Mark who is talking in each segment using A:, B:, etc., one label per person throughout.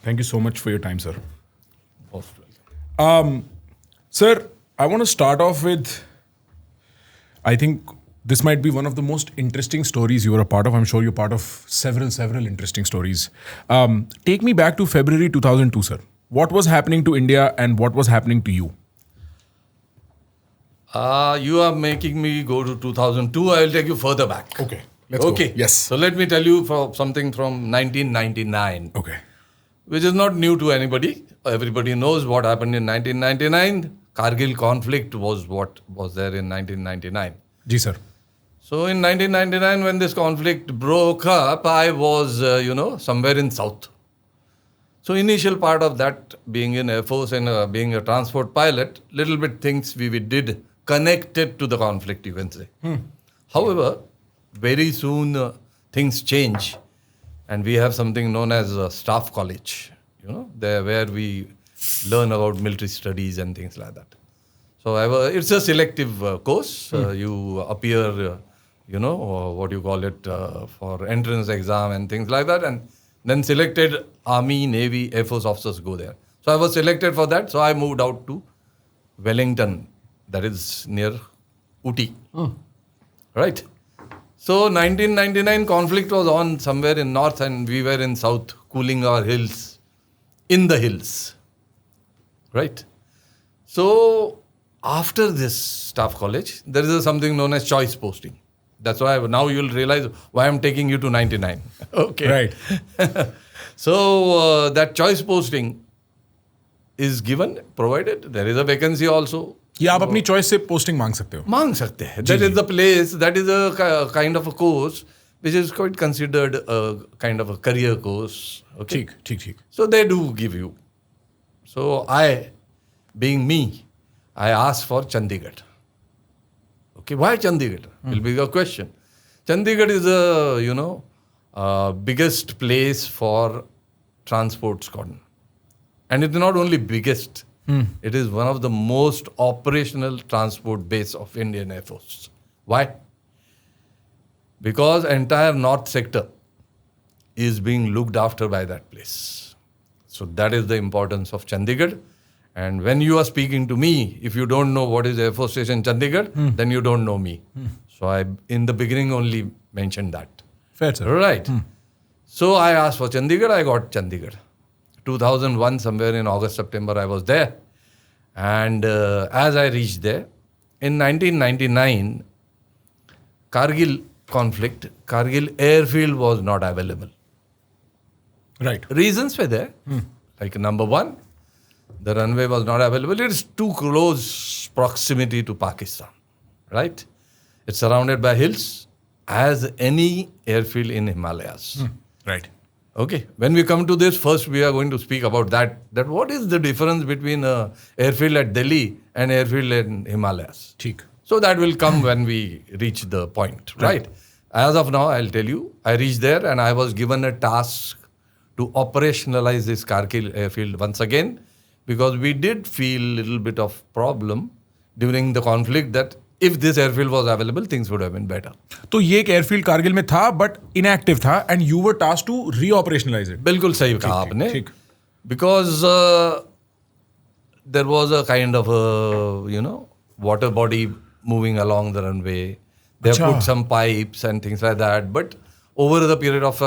A: Thank you so much for your time, sir.
B: Most welcome.
A: Sir, I want to start off with, I think this might be one of the most interesting stories you were a part of. I'm sure you're part of several interesting stories. Take me back to February 2002, sir. What was happening to India and what was happening to you?
B: You are making me go to 2002. I will take you further back.
A: Okay, let's go. Yes.
B: So let me tell you something from 1999.
A: Okay.
B: Which is not new to anybody. Everybody knows what happened in 1999. Kargil conflict was what was there in 1999.
A: Ji, sir.
B: So in 1999, when this conflict broke up, I was, somewhere in South. So initial part of that, being in Air Force and being a transport pilot, little bit things we did connected to the conflict, you can say. However, very soon things change. And we have something known as a staff college, there where we learn about military studies and things like that. So it's a selective course. You appear, what you call it, for entrance exam and things like that. And then selected Army, Navy, Air Force officers go there. So I was selected for that. So I moved out to Wellington, that is near Uti. Right? So 1999 conflict was on somewhere in north and we were in south, cooling our hills, in the hills. Right? So after this staff college, there is something known as choice posting. That's why now you'll realize why I'm taking you to 99. Okay.
A: Right.
B: So that choice posting is given, provided there is a vacancy also.
A: या आप अपनी choice से posting मांग सकते हो.
B: मांग सकते हैं. That is the place, that is a kind of a course which is quite considered a kind of a career course. Okay.
A: ठीक.
B: So they do give you. So I, being me, I asked for Chandigarh. Okay, why Chandigarh? Will be the question. Chandigarh is biggest place for transport squadron. And it's not only biggest, it is one of the most operational transport base of Indian Air Force. Why? Because entire north sector is being looked after by that place. So that is the importance of Chandigarh. And when you are speaking to me, if you don't know what is Air Force Station Chandigarh, then you don't know me. So I, in the beginning, only mentioned that.
A: Fair, sir.
B: Right. So I asked for Chandigarh, I got Chandigarh. 2001, somewhere in August, September, I was there. And as I reached there, in 1999, Kargil conflict, Kargil airfield was not available.
A: Right.
B: Reasons were there. Like number one, the runway was not available. It's too close proximity to Pakistan. Right? It's surrounded by hills, as any airfield in Himalayas.
A: Right.
B: Okay. When we come to this, first we are going to speak about that what is the difference between airfield at Delhi and airfield in Himalayas.
A: ठीक.
B: So that will come when we reach the point, right? As of now, I'll tell you, I reached there and I was given a task to operationalize this Kargil airfield once again, because we did feel a little bit of problem during the conflict that if this airfield was available, things would have been better.
A: तो ये एक airfield Kargil में था, but inactive था, and you were tasked to reoperationalize it.
B: बिल्कुल सही कहा आपने.
A: ठीक.
B: Because there was a kind of water body moving along the runway. They have put some pipes and things like that. But over the period of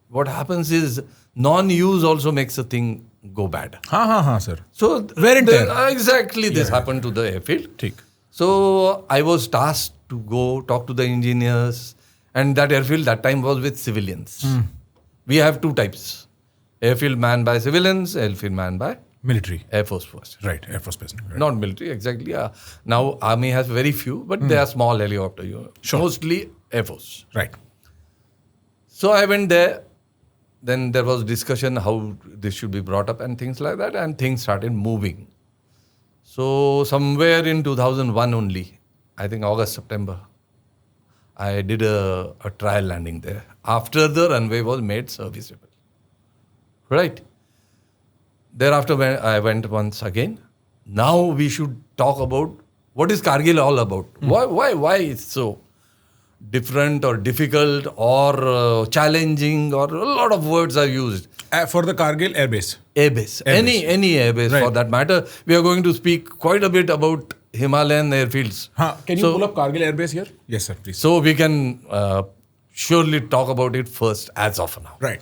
B: what happens is non-use also makes the thing go bad.
A: हाँ, sir.
B: So
A: wear and tear.
B: Exactly, this happened to the airfield.
A: ठीक.
B: So I was tasked to go talk to the engineers, and that airfield that time was with civilians. We have two types: airfield manned by civilians, airfield manned by
A: Military.
B: Air Force personnel.
A: Right, Air Force personnel. Right.
B: Not military, exactly. Now Army has very few, but they are small helicopter.
A: Sure.
B: Mostly Air Force.
A: Right.
B: So I went there. Then there was discussion how this should be brought up and things like that, and things started moving. So somewhere in 2001 only, I think August, September, I did a trial landing there after the runway was made serviceable. Right? Thereafter, when I went once again. Now we should talk about what is Kargil all about. Why it's so? different or difficult or challenging, or a lot of words are used.
A: For the Kargil airbase.
B: Airbase. Any airbase for that matter. We are going to speak quite a bit about Himalayan airfields.
A: Can you pull up Kargil airbase here? Yes, sir, please.
B: So we can surely talk about it first as of now.
A: Right.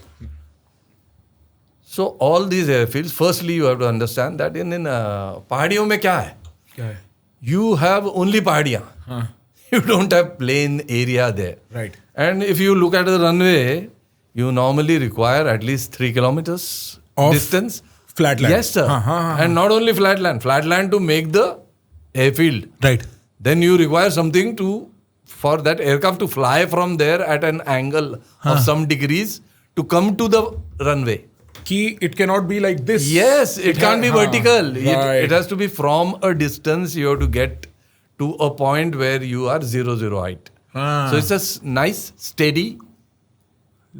B: So all these airfields, firstly you have to understand that in pahadiyon mein kya hai? You have only pahadiyan. You don't have plain area there.
A: Right.
B: And if you look at the runway, you normally require at least 3 kilometers
A: of
B: distance.
A: Flatland.
B: Yes, sir. And not only flatland to make the airfield.
A: Right.
B: Then you require something for that aircraft to fly from there at an angle of some degrees to come to the runway.
A: It cannot be like this.
B: Yes, it can't be vertical.
A: Right.
B: It has to be from a distance. You have to get to a point where you are 0 height. So it's a nice, steady,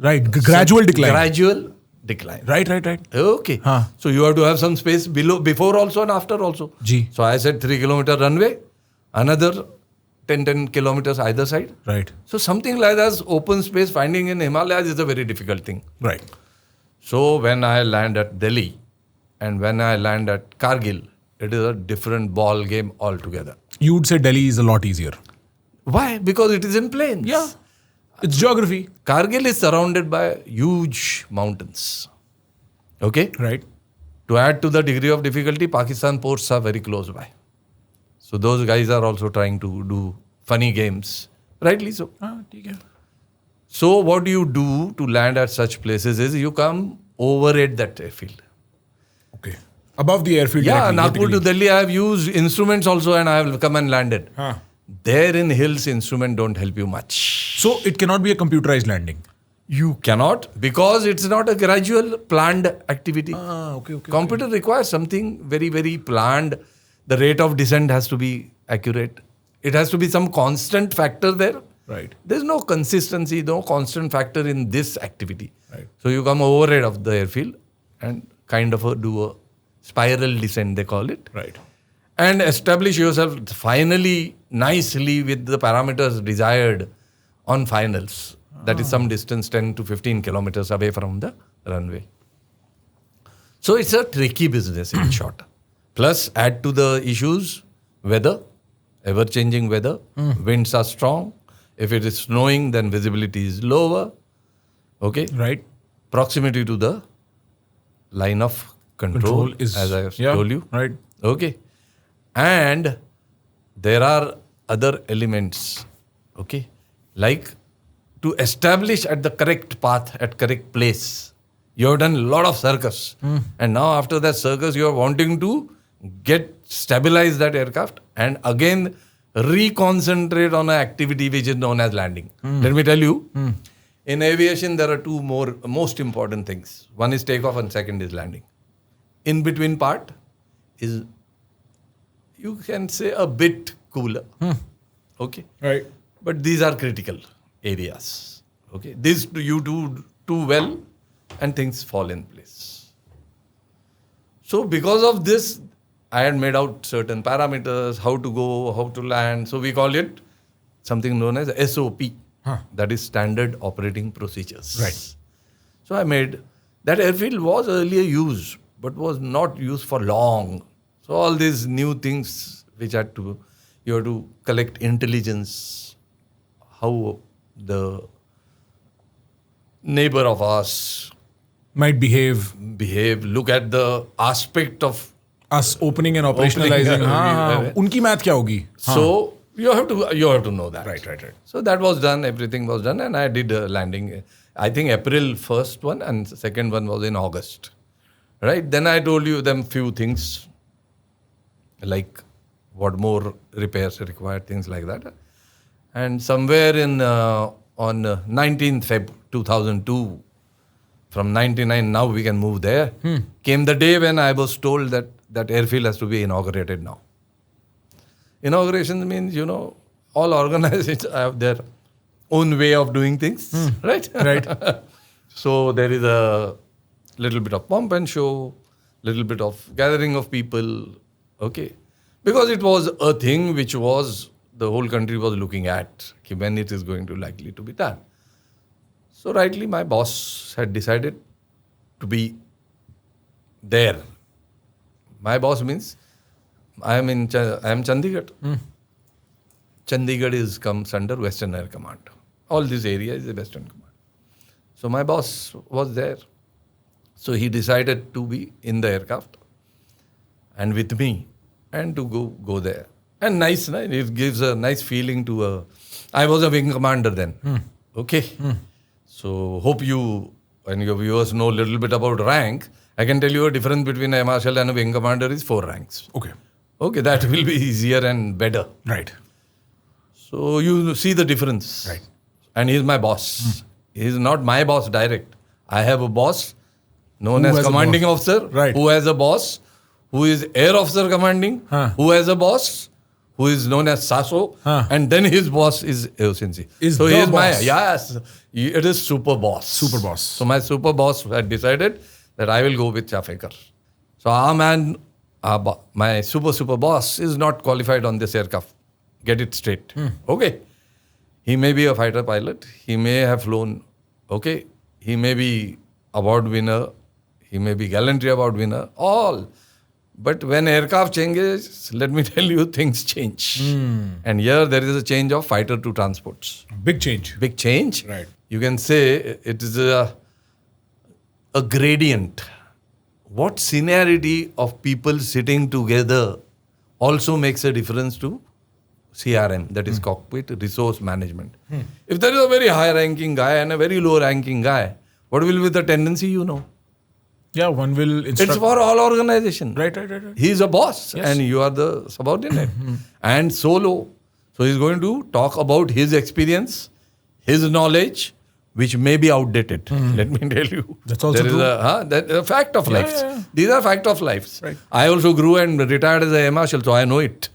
A: gradual decline.
B: Gradual decline.
A: Right.
B: Okay. So you have to have some space before also and after also.
A: Ji.
B: So I said 3 kilometer runway, another 10 kilometers either side.
A: Right.
B: So something like that, open space finding in Himalayas is a very difficult thing.
A: Right.
B: So when I land at Delhi and when I land at Kargil, it is a different ball game altogether.
A: You would say Delhi is a lot easier.
B: Why? Because it is in plains.
A: Yeah. It's geography.
B: Kargil is surrounded by huge mountains. Okay?
A: Right.
B: To add to the degree of difficulty, Pakistan ports are very close by. So those guys are also trying to do funny games. Rightly so. So what you do to land at such places is you come overhead that airfield.
A: Okay. Above the airfield.
B: Yeah, Nagpur to Delhi, I have used instruments also and I have come and landed. There in hills, instrument don't help you much.
A: So it cannot be a computerized landing.
B: You cannot, because it's not a gradual planned activity. Computer requires something very, very planned. The rate of descent has to be accurate. It has to be some constant factor there.
A: Right.
B: There's no consistency, no constant factor in this activity.
A: Right.
B: So you come overhead of the airfield and kind of do a spiral descent, they call it.
A: Right.
B: And establish yourself finally, nicely with the parameters desired on finals. That is some distance, 10 to 15 kilometers away from the runway. So it's a tricky business in short. Plus add to the issues, weather, ever-changing weather, winds are strong. If it is snowing, then visibility is lower. Okay?
A: Right.
B: Proximity to the line of control is, as I have told you.
A: Right.
B: Okay. And there are other elements. Okay. Like to establish at the correct path, at correct place. You have done a lot of circus. And now after that circus, you are wanting to stabilize that aircraft and again reconcentrate on an activity which is known as landing. Let me tell you, in aviation there are two most important things. One is takeoff and second is landing. In between part is, you can say, a bit cooler. Okay.
A: Right.
B: But these are critical areas. Okay. This you do too well and things fall in place. So because of this, I had made out certain parameters, how to go, how to land. So we call it something known as SOP. That is Standard Operating Procedures.
A: Right.
B: So I made, that airfield was earlier used, but was not used for long. So all these new things which you have to collect intelligence, how the neighbor of us
A: might behave,
B: look at the aspect of
A: us opening and operationalizing. Unki math kya hogi?
B: So you have to know that.
A: Right.
B: So that was done, everything was done, and I did a landing. I think April 1st one and second one was in August. Right? Then I told you them few things like what more repairs required, things like that. And somewhere on 19th Feb 2002, from 99 now we can move there, came the day when I was told that airfield has to be inaugurated now. Inauguration means, all organizations have their own way of doing things, right?
A: Right.
B: So there is a little bit of pomp and show, little bit of gathering of people, okay? Because it was a thing which was the whole country was looking at when it is going to likely to be done. So rightly, my boss had decided to be there. My boss means I am Chandigarh. Chandigarh comes under Western Air Command. All this area is the Western Command. So my boss was there. So he decided to be in the aircraft and with me and to go there. And nice, it gives a nice feeling to I was a wing commander then. Okay. So hope you and your viewers know a little bit about rank. I can tell you a difference between a marshal and a wing commander is 4 ranks. Okay, that will be easier and better.
A: Right.
B: So you see the difference.
A: Right.
B: And he's my boss. He's not my boss direct. I have a boss known as commanding officer, who has a boss, who is air officer commanding, who has a boss, who is known as Saso, and then his boss is AOCNC.
A: So he is my,
B: it is super boss.
A: Super boss.
B: So my super boss had decided that I will go with Chafekar. So our man, my super boss is not qualified on this aircraft. Get it straight. Okay. He may be a fighter pilot. He may have flown. Okay. He may be award winner. He may be gallantry award winner. All. But when aircraft changes, let me tell you, things change. And here there is a change of fighter to transports.
A: Big change.
B: Big change.
A: Right.
B: You can say it is a gradient. What seniority of people sitting together also makes a difference to CRM, that is cockpit resource management. If there is a very high ranking guy and a very low ranking guy, what will be the tendency,
A: Yeah, one will instruct.
B: It's for all organization.
A: Right.
B: He is a boss and you are the subordinate. And solo. So he's going to talk about his experience, his knowledge, which may be outdated. Let me tell you.
A: That's also true.
B: That's a fact of life.
A: Yeah.
B: These are fact of life.
A: Right.
B: I also grew and retired as a Marshal, so I know it.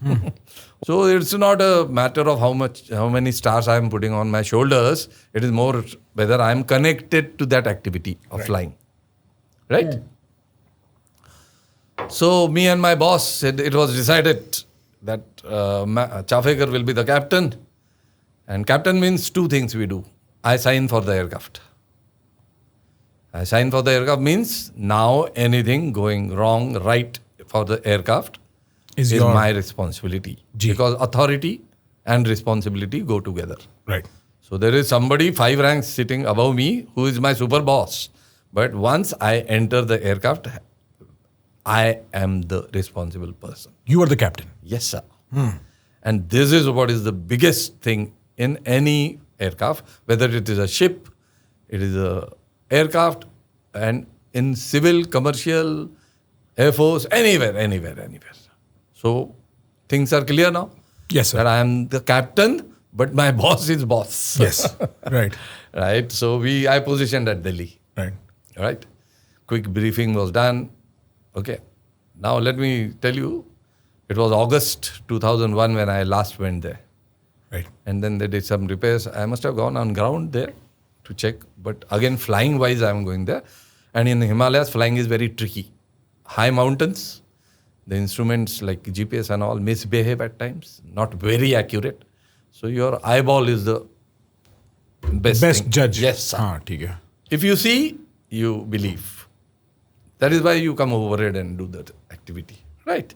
B: So it's not a matter of how many stars I am putting on my shoulders. It is more whether I am connected to that activity of flying. Right? So me and my boss said it was decided that Chafekar will be the captain. And captain means 2 things we do. I sign for the aircraft. I sign for the aircraft means now anything going wrong, right for the aircraft is my responsibility. Because authority and responsibility go together.
A: Right.
B: So there is somebody 5 ranks sitting above me who is my super boss. But once I enter the aircraft, I am the responsible person.
A: You are the captain.
B: Yes, sir. And this is what is the biggest thing in any aircraft, whether it is a ship, it is a aircraft, and in civil, commercial, Air Force, anywhere. So things are clear now?
A: Yes, sir.
B: That I am the captain, but my boss is boss.
A: Yes. Right.
B: Right. So I positioned at Delhi. Right. Quick briefing was done. Okay. Now let me tell you, it was August 2001 when I last went there.
A: Right.
B: And then they did some repairs. I must have gone on ground there to check. But again, flying wise, I am going there. And in the Himalayas, flying is very tricky. High mountains, the instruments like GPS and all misbehave at times, not very accurate. So your eyeball is the best
A: judge.
B: Yes, sir.
A: Okay.
B: If you see, you believe. That is why you come overhead and do that activity. Right.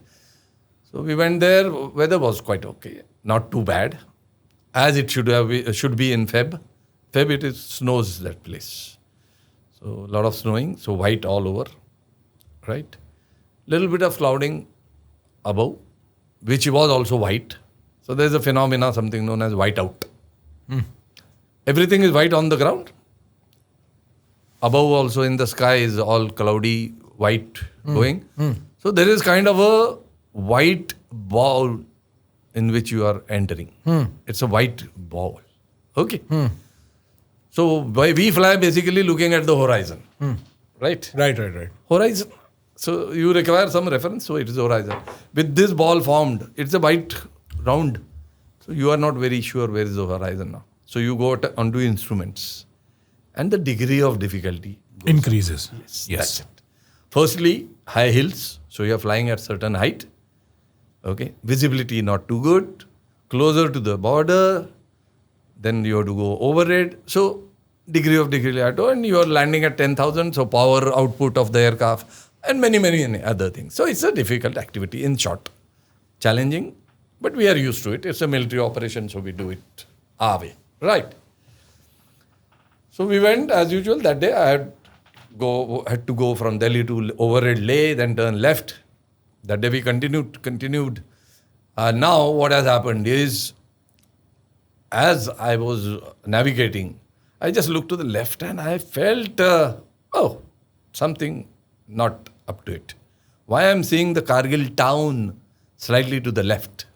B: So we went there. Weather was quite okay. Not too bad. As it should be in Feb. Feb it snows that place. So a lot of snowing. So white all over. Right. Little bit of clouding above, which was also white. So there's a phenomena, something known as whiteout. Everything is white on the ground. Above also in the sky is all cloudy, white going. So there is kind of a white ball in which you are entering. It's a white ball. Okay. So we fly basically looking at the horizon. Right?
A: Right.
B: Horizon. So you require some reference, so it is horizon. With this ball formed, it's a white round. So you are not very sure where is the horizon now. So you go onto instruments. And the degree of difficulty
A: increases.
B: Yes. That's it. Firstly, high hills. So you are flying at certain height. Okay. Visibility not too good. closer to the border, then you have to go overhead. So degree of deceleration, and you are landing at 10,000, so power output of the aircraft, and many, many other things. So it's a difficult activity, in short. Challenging, but we are used to it. It's a military operation, so we do it our way. Right. So we went, as usual, that day I had to go from Delhi to overhead Leh, then turn left. That day we continued. Now what has happened is, as I was navigating, I just looked to the left and I felt, something not up to it. Why I'm seeing the Kargil town slightly to the left.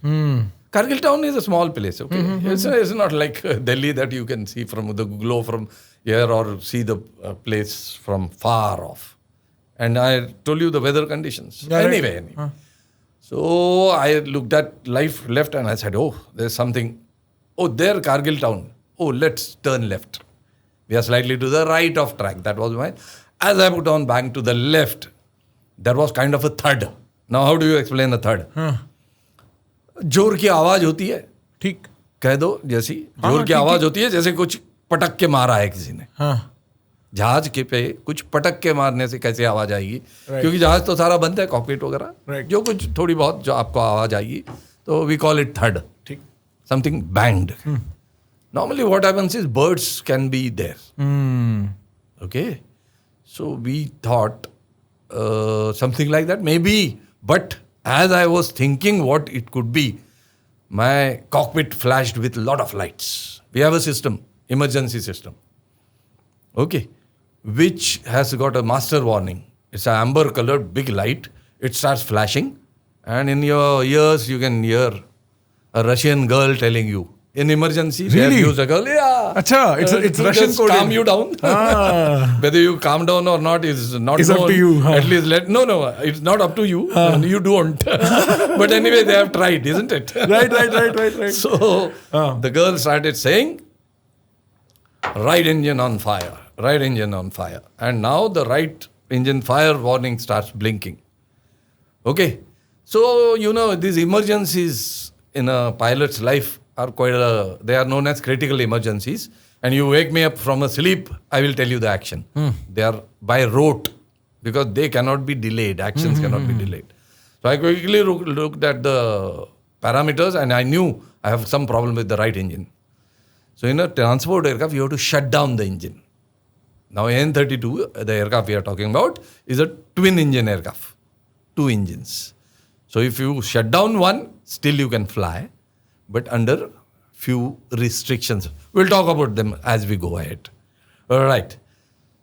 B: Kargil town is a small place, okay? It's not like Delhi that you can see from the glow from here or see the place from far off. And I told you the weather conditions.
A: Yeah,
B: anyway.
A: Right.
B: So I looked at left and I said, there's something. There Kargil town. Let's turn left. We are slightly to the right of track. That was mine. As I put on back to the left, there was kind of a thud. Now how do you explain the thud? जोर की आवाज होती है,
A: ठीक
B: कह दो जैसी जोर की आवाज होती है, जैसे कुछ पटक के मारा है किसी ने. जहाज के पे कुछ पटक के मारने से कैसे आवाज आएगी? क्योंकि जहाज तो सारा बंद है, कॉकपिट वगैरह, जो कुछ थोड़ी बहुत जो आपको आवाज आएगी, तो वी कॉल इट थर्ड.
A: ठीक.
B: Something banged. Normally what happens is birds can be there. Okay. So we thought something like that maybe, but as I was thinking what it could be, my cockpit flashed with a lot of lights. We have a system, emergency system. Okay. Which has got a master warning. It's an amber colored big light. It starts flashing and in your ears you can hear a Russian girl telling you, in emergency,
A: really?
B: They have used a girl. Yeah.
A: Achha, it's Russian coding.
B: Calm you down. Whether you calm down or not is not known.
A: Up to you.
B: At least no, it's not up to you. You don't. But anyway, they have tried, isn't it?
A: Right.
B: So the girl started saying, right engine on fire. And now the right engine fire warning starts blinking. Okay. So, these emergencies in a pilot's life are they are known as critical emergencies. And you wake me up from a sleep, I will tell you the action. They are by rote because they cannot be delayed. Actions cannot be delayed. So I quickly looked at the parameters and I knew I have some problem with the right engine. So in a transport aircraft, you have to shut down the engine. Now N32, the aircraft we are talking about, is a twin engine aircraft. 2 engines. So if you shut down one, still you can fly, but under few restrictions. We'll talk about them as we go ahead. All right.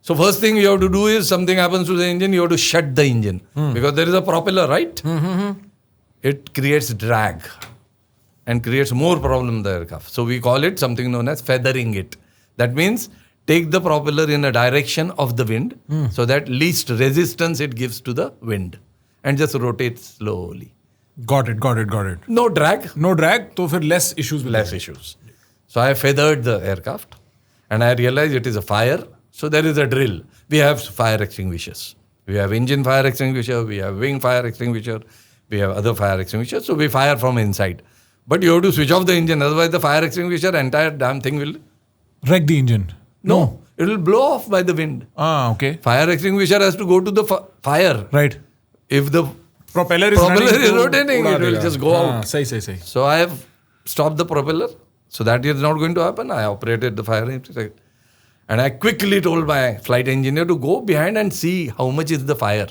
B: So first thing you have to do is something happens to the engine, you have to shut the engine because there is a propeller, right? It creates drag and creates more problem in the aircraft. So we call it something known as feathering it. That means take the propeller in a direction of the wind so that least resistance it gives to the wind and just rotate slowly.
A: Got it.
B: No drag.
A: So for less issues.
B: So I feathered the aircraft and I realized it is a fire. So there is a drill. We have fire extinguishers. We have engine fire extinguisher. We have wing fire extinguisher. We have other fire extinguishers. So we fire from inside. But you have to switch off the engine. Otherwise the fire extinguisher, entire damn thing will...
A: wreck the engine.
B: No. It will blow off by the wind.
A: Okay.
B: Fire extinguisher has to go to the fire.
A: Right.
B: If the
A: propeller is
B: rotating, it will just go out.
A: Sahi.
B: So I have stopped the propeller. So that is not going to happen. I operated the fire extinguisher. And I quickly told my flight engineer to go behind and see how much is the fire.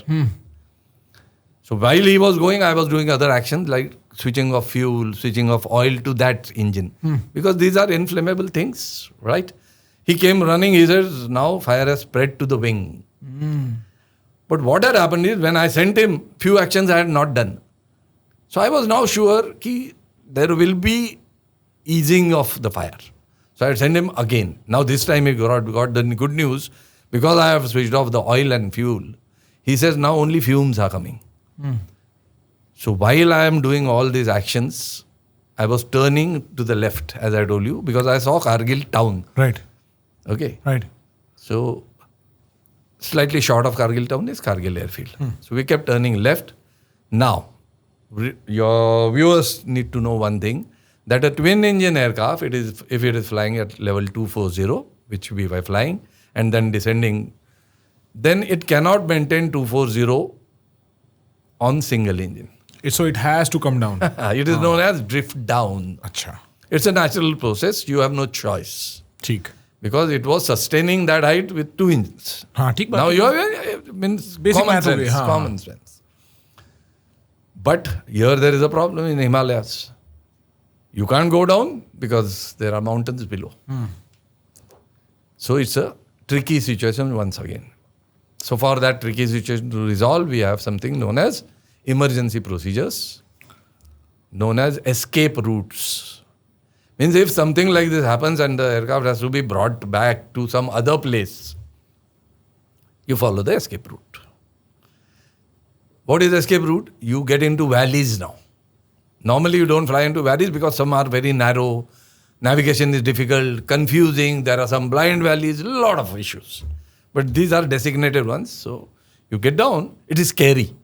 B: So while he was going, I was doing other actions like switching off fuel, switching off oil to that engine. Because these are inflammable things, right? He came running, he says, now fire has spread to the wing. But what had happened is when I sent him, few actions I had not done. So I was now sure that there will be easing of the fire. So I sent him again. Now this time he got the good news because I have switched off the oil and fuel. He says now only fumes are coming. So while I am doing all these actions, I was turning to the left, as I told you, because I saw Kargil town.
A: Right.
B: Okay.
A: Right.
B: So slightly short of Kargil town is Kargil airfield. So we kept turning left. Now, your viewers need to know one thing. that a twin engine aircraft, if it is flying at level 240, which we were flying, and then descending, then it cannot maintain 240 on single engine.
A: So it has to come down.
B: It is known as drift down.
A: Acha.
B: It's a natural process. You have no choice.
A: ठीक.
B: Because it was sustaining that height with 2 engines.
A: हाँ, ठीक बात
B: Now
A: है.
B: you have means
A: Basic
B: common
A: math हो
B: sense.
A: गई, हाँ.
B: Common sense. But here there is a problem in Himalayas. You can't go down because there are mountains below. So it's a tricky situation once again. So for that tricky situation to resolve, we have something known as emergency procedures, known as escape routes. Means if something like this happens and the aircraft has to be brought back to some other place, you follow the escape route. What is escape route? You get into valleys now. Normally you don't fly into valleys because some are very narrow, navigation is difficult, confusing, there are some blind valleys, a lot of issues. But these are designated ones, so you get down, it is scary.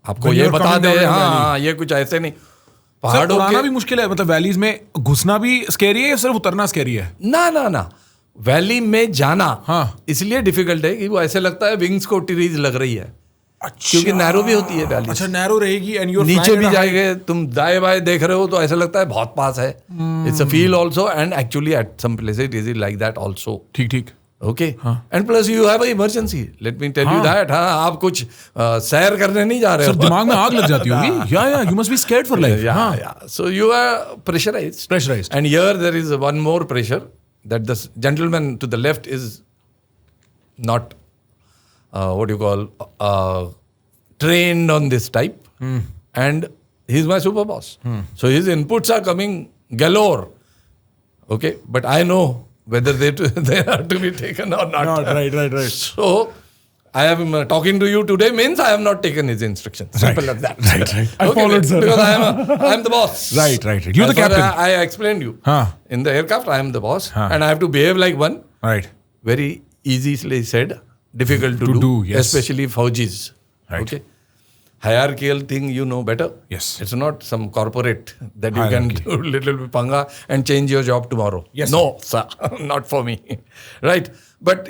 B: आपको ये बता दे, हाँ, ये कुछ ऐसे नहीं.
A: पहाड़ों के भी मुश्किल है, मतलब वैलीज में घुसना भी स्कैरी है या सिर्फ उतरना स्कैरी है?
B: ना. वैली में जाना इसलिए डिफिकल्ट है कि वो ऐसे लगता है विंग्स को टीरीज लग रही है. क्योंकि नैरो भी होती है वैली.
A: अच्छा, नैरो रहेगी एंड यू
B: नीचे भी जाएंगे, तुम दाएं बाएं देख रहे हो तो ऐसा लगता है बहुत पास है. It's a feel also and actually at some places it is like that also.
A: ठीक.
B: Okay. And plus you have a emergency. Let me tell you that. आप कुछ सैर करने नहीं जा रहे हो.
A: दिमाग में आग लग जाती होगी. या you must be scared for life.
B: Yeah. So you are pressurized. And here there is one more pressure that the gentleman to the left is not trained on this type, and he's my super boss. So his inputs are coming galore. Okay, but I know whether they are to be taken or not.
A: Right.
B: So I am talking to you today means I have not taken his instructions. Simple as that.
A: Right. I followed, sir.
B: Because I am the boss.
A: Right. You're the captain.
B: I explained you. In the aircraft, I am the boss, and I have to behave like one.
A: Right.
B: Very easily said, difficult to do,
A: yes.
B: especially Faujis.
A: Right.
B: Okay. Hierarchical thing you know better.
A: Yes.
B: It's not some corporate that you can do little bit panga and change your job tomorrow.
A: Yes.
B: No, sir. Not for me. Right. But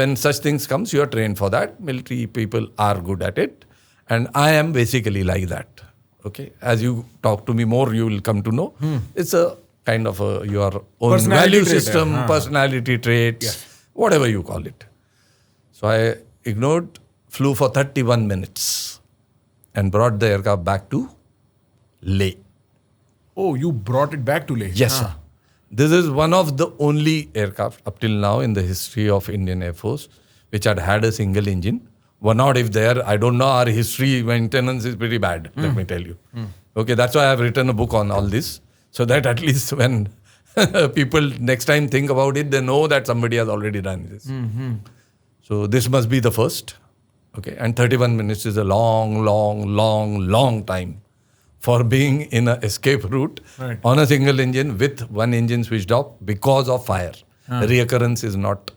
B: when such things comes, you are trained for that. Military people are good at it. And I am basically like that. Okay. As you talk to me more, you will come to know. It's a kind of your own value system, personality traits, whatever you call it. So I ignored, flew for 31 minutes and brought the aircraft back to Leh.
A: Oh, you brought it back to Leh?
B: Yes, sir. This is one of the only aircraft up till now in the history of Indian Air Force which had a single engine. One out if there, I don't know, our history maintenance is pretty bad, let me tell you. Okay, that's why I have written a book on all this, so that at least when people next time think about it, they know that somebody has already done this. So this must be the first. Okay, and 31 minutes is a long time for being in an escape route on a single engine with one engine switched off because of fire. Reoccurrence is not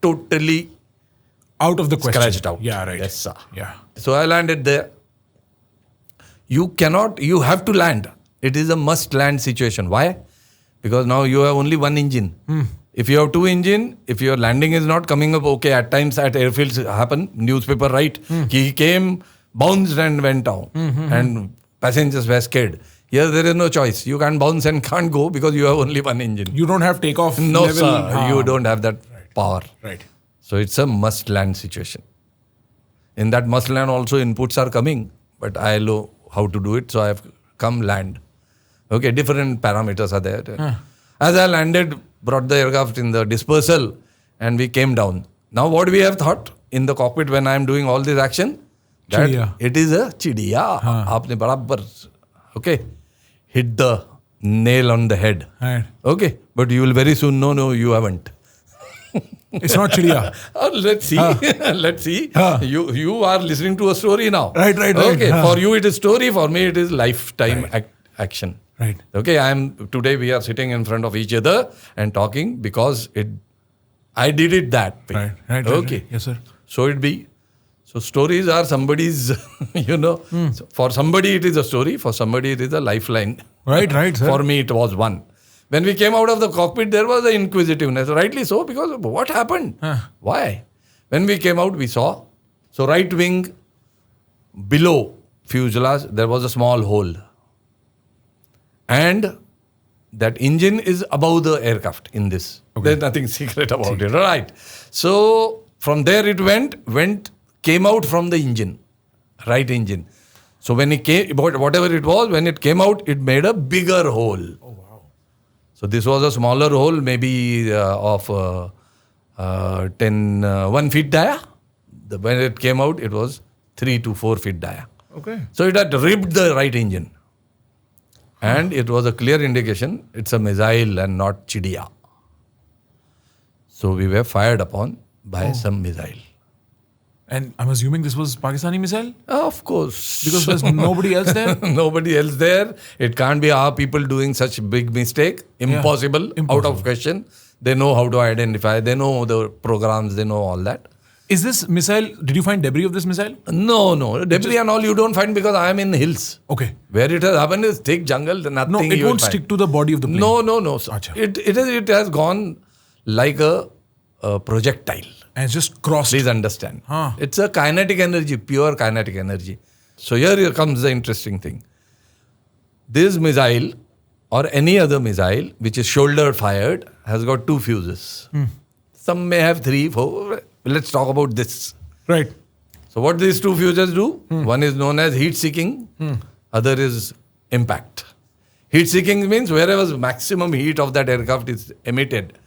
B: totally
A: out of the question.
B: Scratched out.
A: Yeah, right.
B: Yes, sir.
A: Yeah.
B: So I landed there. You have to land. It is a must land situation. Why? Because now you have only one engine. If you have two engine, if your landing is not coming up okay, at times at airfields happen, newspaper write, he came, bounced and went down. And passengers were scared. Here there is no choice. You can't bounce and can't go because you have only one engine.
A: You don't have takeoff
B: No,
A: level.
B: sir. You don't have that power.
A: Right.
B: So it's a must land situation. In that must land also inputs are coming, but I know how to do it. So I have come land. Okay, different parameters are there. As I landed, brought the aircraft in the dispersal and we came down. Now what we have thought in the cockpit when I am doing all this action, that it is a chidiya. Aapne barabar, okay, hit the nail on the head.
A: Right.
B: Okay, but you will very soon know, no, you haven't.
A: It's not chidiya.
B: Let's see. Let's see. You are listening to a story now.
A: Right.
B: Okay, for you it is story, for me it is lifetime action.
A: Right.
B: Okay, today we are sitting in front of each other and talking because I did it that way.
A: Right.
B: Okay.
A: Yes, sir.
B: So it be. So stories are somebody's, So for somebody it is a story, for somebody it is a lifeline.
A: Right, sir.
B: For me, it was 1. When we came out of the cockpit, there was an inquisitiveness. Rightly so, because what happened? Why? When we came out, we saw. So right wing, below fuselage, there was a small hole. And that engine is above the aircraft in this. Okay. There's nothing secret about it. Right. So from there it came out from the engine. Right engine. So when it came, whatever it was, when it came out, it made a bigger hole.
A: Oh, wow.
B: So this was a smaller hole, maybe of 1 feet dia. When it came out, it was 3 to 4 feet dia.
A: Okay.
B: So it had ripped the right engine. And it was a clear indication it's a missile and not chidiya. So we were fired upon by some missile.
A: And I'm assuming this was Pakistani missile?
B: Of course.
A: Because there's nobody else there?
B: Nobody else there. It can't be our people doing such big mistake. Impossible. Out of question. They know how to identify. They know the programs. They know all that.
A: Is this missile, did you find debris of this missile?
B: No. Debris and all you don't find because I am in the hills.
A: Okay.
B: Where it has happened is thick jungle. Nothing.
A: No, it won't stick to the body of the plane.
B: No. It has gone like a projectile.
A: And it's just crossed.
B: Please understand. It's a kinetic energy, pure kinetic energy. So here comes the interesting thing. This missile or any other missile which is shoulder fired has got 2 fuses. Some may have 3, 4. Let's talk about this.
A: Right.
B: So what these 2 fuses do? One is known as heat seeking. Other is impact. Heat seeking means wherever maximum heat of that aircraft is emitted,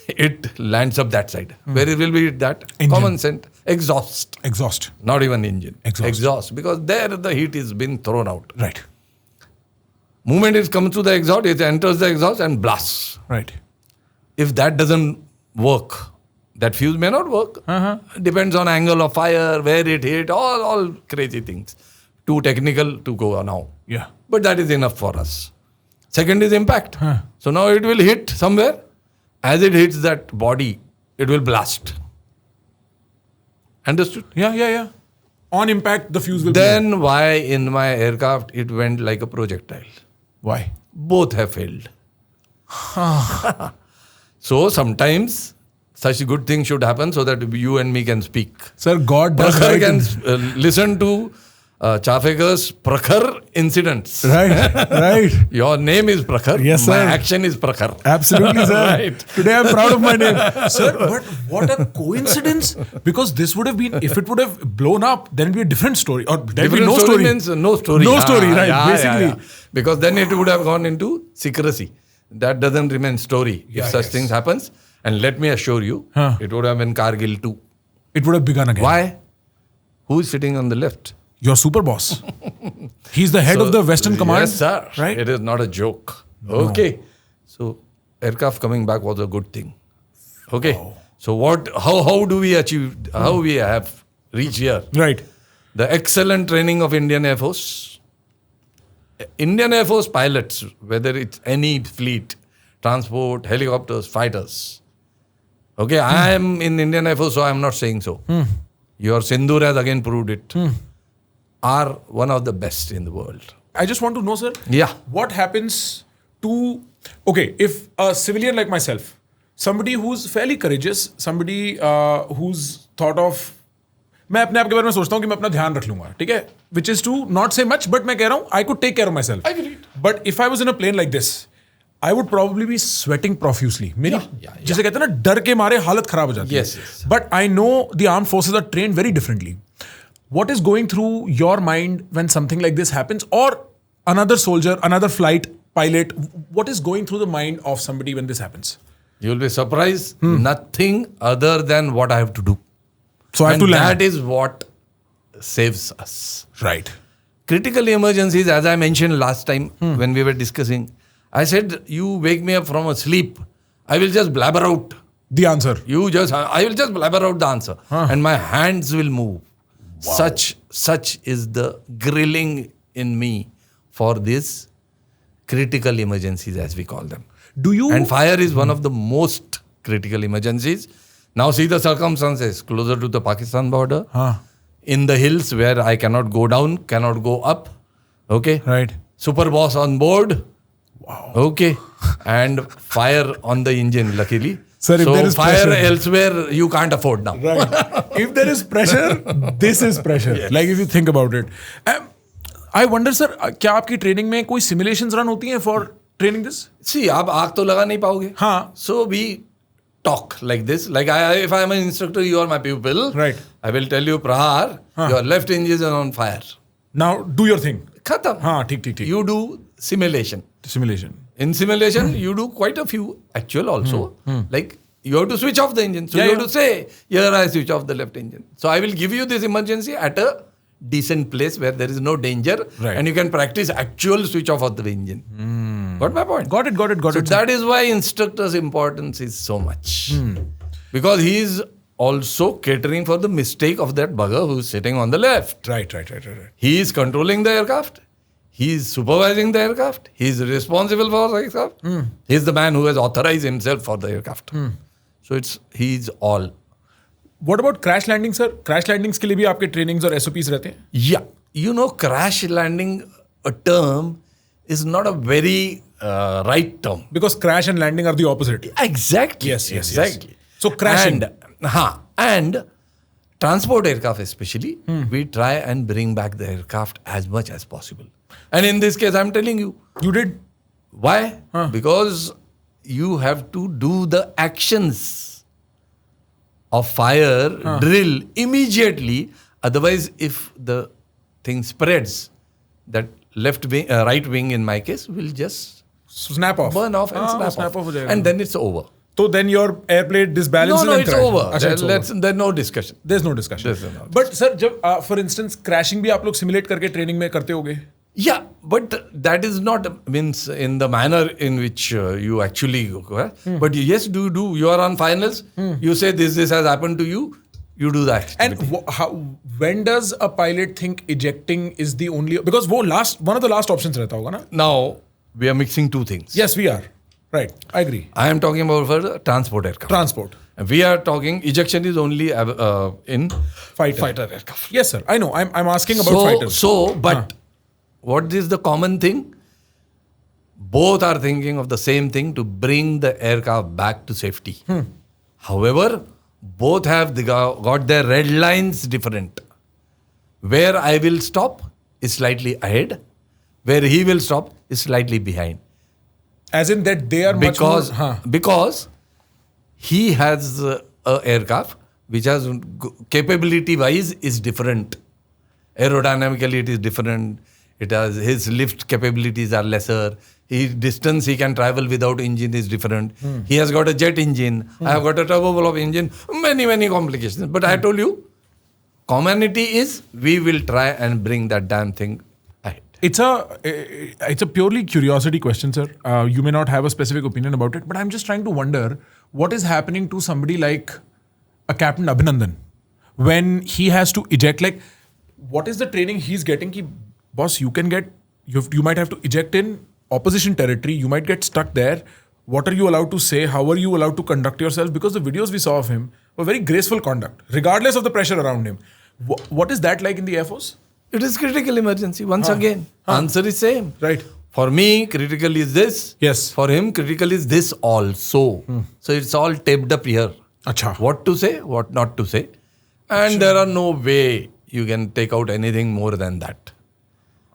B: it lands up that side. Where it will be that?
A: Engine.
B: Common sense. Exhaust. Not even engine.
A: Exhaust.
B: Because there the heat is been thrown out.
A: Right.
B: Movement is comes to the exhaust, it enters the exhaust and blasts.
A: Right.
B: If that doesn't work, that fuse may not work. Depends on angle of fire, where it hit, all crazy things. Too technical to go now.
A: Yeah.
B: But that is enough for us. Second is impact. So now it will hit somewhere. As it hits that body, it will blast. Understood?
A: Yeah. On impact, the fuse will
B: Then why in my aircraft it went like a projectile?
A: Why?
B: Both have failed. So sometimes such good things should happen so that you and me can speak.
A: Sir, God does
B: Prakhar
A: right
B: can listen to Chafekar's Prakhar incidents.
A: Right.
B: Your name is Prakhar.
A: Yes, sir.
B: My action is Prakhar.
A: Absolutely, sir.
B: Right.
A: Today I'm proud of my name. Sir, but what a coincidence. Because this would have been, if it would have blown up, then it would be a different story. Or there would be no story.
B: Means no story.
A: No story, right. Basically.
B: Because then it would have gone into secrecy. That doesn't remain story. If such things happens, and let me assure you, it would have been Kargil too.
A: It would have begun again.
B: Why? Who is sitting on the left?
A: Your super boss. He's the head of the Western Command.
B: Yes, sir.
A: Right?
B: It is not a joke. Okay. So aircraft coming back was a good thing. Okay. Wow. So how do we achieve, how we have reached here?
A: Right.
B: The excellent training of Indian Air Force. Indian Air Force pilots, whether it's any fleet, transport, helicopters, fighters. Okay, I am in Indian Air Force, so I am not saying so. Your Sindoor has again proved it. Are one of the best in the world.
A: I just want to know, sir.
B: Yeah.
A: What happens to, okay, if a civilian like myself, somebody who's fairly courageous, somebody who's thought of, मैं अपने आप के बारे में सोचता हूँ कि मैं अपना ध्यान रख लूंगा, ठीक है? Which is to not say much, but मैं कह रहा हूँ, I could take care of myself.
B: I agree.
A: But if I was in a plane like this, I would probably be sweating profusely. मेरी जैसे कहते हैं ना डर के मारे हालत खराब हो जाती है.
B: Yes.
A: But I know the armed forces are trained very differently. What is going through your mind when something like this happens, or another soldier, another flight pilot? What is going through the mind of somebody when this happens?
B: You will be surprised. Nothing other than what I have to do.
A: So I have to land.
B: That is what saves us.
A: Right.
B: Critical emergencies, as I mentioned last time when we were discussing, I said, you wake me up from a sleep, I will just blabber out
A: the answer.
B: I will just blabber out the answer. And my hands will move. Wow. Such is the grilling in me for these critical emergencies, as we call them. And fire is one of the most critical emergencies. Now see the circumstances closer to the Pakistan border, in the hills where I cannot go down, cannot go up. Okay.
A: Right.
B: super boss on board.
A: Wow.
B: Okay. And fire on the engine, luckily.
A: Sir, if
B: so
A: there is
B: fire
A: pressure,
B: elsewhere, you can't afford now.
A: right. If there is pressure, this is pressure.
B: Yes.
A: Like if you think about it. I wonder, sir, क्या आपकी training में कोई simulations run होती हैं for training this?
B: See, आप आग तो लगा नहीं पाओगे.
A: हाँ.
B: So we talk like this. Like if I am an instructor, you are my pupil.
A: Right.
B: I will tell you, Prakhar, your left engine is on fire.
A: Now do your thing.
B: Khatam.
A: हाँ, ठीक.
B: You do simulation.
A: Simulation.
B: In simulation, you do quite a few actual also. Like you have to switch off the engine. So
A: Yeah,
B: you have to say, here I switch off the left engine. So I will give you this emergency at a decent place where there is no danger.
A: Right.
B: And you can practice actual switch off of the engine. Got my point?
A: Got it.
B: So that is why instructor's importance is so much. Because he is also catering for the mistake of that bugger who is sitting on the left.
A: Right.
B: He is controlling the aircraft. He is supervising the aircraft. He is responsible for the aircraft. He is the man who has authorized himself for the aircraft. So he is all.
A: What about crash landing, sir? Crash landings के लिए भी आपके trainings और SOPs रहते हैं?
B: Yeah. You know, crash landing, a term, is not a very right term.
A: Because crash and landing are the opposite.
B: Exactly.
A: Yes.
B: Exactly.
A: So crashing.
B: And transport aircraft especially, we try and bring back the aircraft as much as possible. And in this case, I'm telling you.
A: You did?
B: Why? Because you have to do the actions of fire, drill immediately. Otherwise, if the thing spreads, that left wing, right wing in my case, will just
A: snap off.
B: burn off and snap off. And then it's over.
A: So then your airplane disbalances
B: No,
A: and
B: it's
A: crashes.
B: over.
A: अच्छा, it's over.
B: There's no discussion.
A: There's no discussion.
B: No
A: But sir, जब for instance crashing भी आप लोग simulate करके training में करते होगे?
B: Yeah, but that is not means in the manner in which you actually go. But yes, do you are on finals. You say this has happened to you. You do that.
A: And when does a pilot think ejecting is the only, because one of the last options रहता होगा ना?
B: Now we are mixing two things.
A: Yes, we are. Right, I agree.
B: I am talking about for the transport aircraft.
A: Transport.
B: And we are talking ejection is only in
A: Fighter
B: aircraft.
A: Yes, sir. I know. I'm asking about fighters.
B: But what is the common thing? Both are thinking of the same thing, to bring the aircraft back to safety. However, both have got their red lines different. Where I will stop is slightly ahead. Where he will stop is slightly behind.
A: As in that they are much more...
B: Because he has a aircraft which has capability wise is different. Aerodynamically it is different. It has his lift capabilities are lesser. His distance he can travel without engine is different. He has got a jet engine. I have got a turboprop engine. Many complications. But I told you, commonality is we will try and bring that damn thing ahead.
A: It's a purely curiosity question, sir. You may not have a specific opinion about it, but I'm just trying to wonder what is happening to somebody like a Captain Abhinandan when he has to eject. Like, what is the training he's getting? Ki, boss, you might have to eject in opposition territory. You might get stuck there. What are you allowed to say? How are you allowed to conduct yourself? Because the videos we saw of him were very graceful conduct, regardless of the pressure around him. What is that like in the Air Force?
B: It is critical emergency. Once again, answer is same.
A: Right.
B: For me, critical is this.
A: Yes.
B: For him, critical is this also. So it's all taped up here.
A: Achha.
B: What to say, what not to say. And there are no way you can take out anything more than that.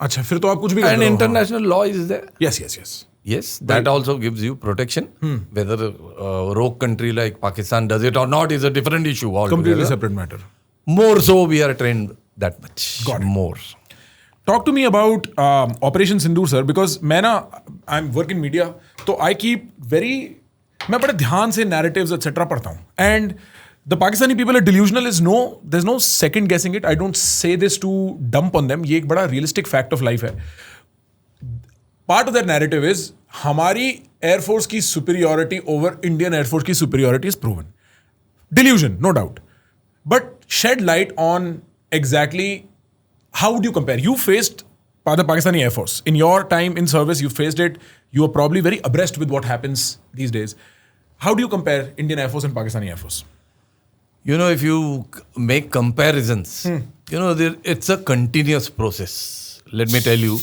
A: अच्छा, फिर तो आप कुछ भी
B: And international law is there.
A: Yes.
B: Yes, that also gives you protection. Whether a rogue country like Pakistan does it or not is a different issue altogether.
A: Completely separate matter.
B: More so, we are trained that much.
A: Got it.
B: More.
A: Talk to me about Operation Sindoor, sir, because I'm work in media, so I keep मैं बड़े ध्यान से narratives etc. पढ़ता हूँ. And the Pakistani people are delusional there's no second guessing it. I don't say this to dump on them. ये एक बड़ा realistic fact of life है. Part of that narrative is हमारी Air Force की superiority over Indian Air Force की superiority is proven. Delusion, no doubt. But shed light on exactly how would you compare? You faced the Pakistani Air Force. In your time in service, you faced it. You are probably very abreast with what happens these days. How do you compare Indian Air Force and Pakistani Air Force?
B: You know, if you make comparisons, it's a continuous process. let me tell you,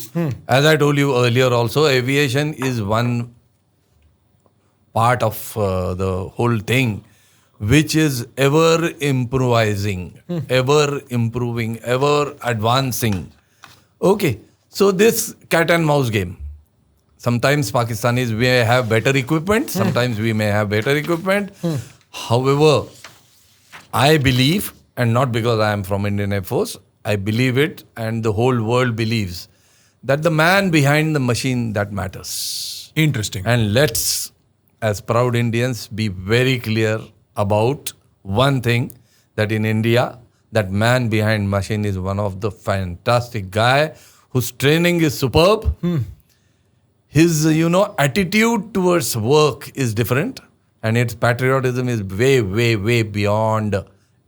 B: as I told you earlier also, aviation is one part of the whole thing, which is ever improvising, ever improving, ever advancing. Okay, so this cat and mouse game. Sometimes Pakistanis may have better equipment, sometimes we may have better equipment. However, I believe, and not because I am from Indian Air Force, I believe it, and the whole world believes, that the man behind the machine that matters.
A: Interesting.
B: And let's, as proud Indians, be very clear about one thing, that in India, that man behind machine is one of the fantastic guy whose training is superb. His, attitude towards work is different, and its patriotism is way, way, way beyond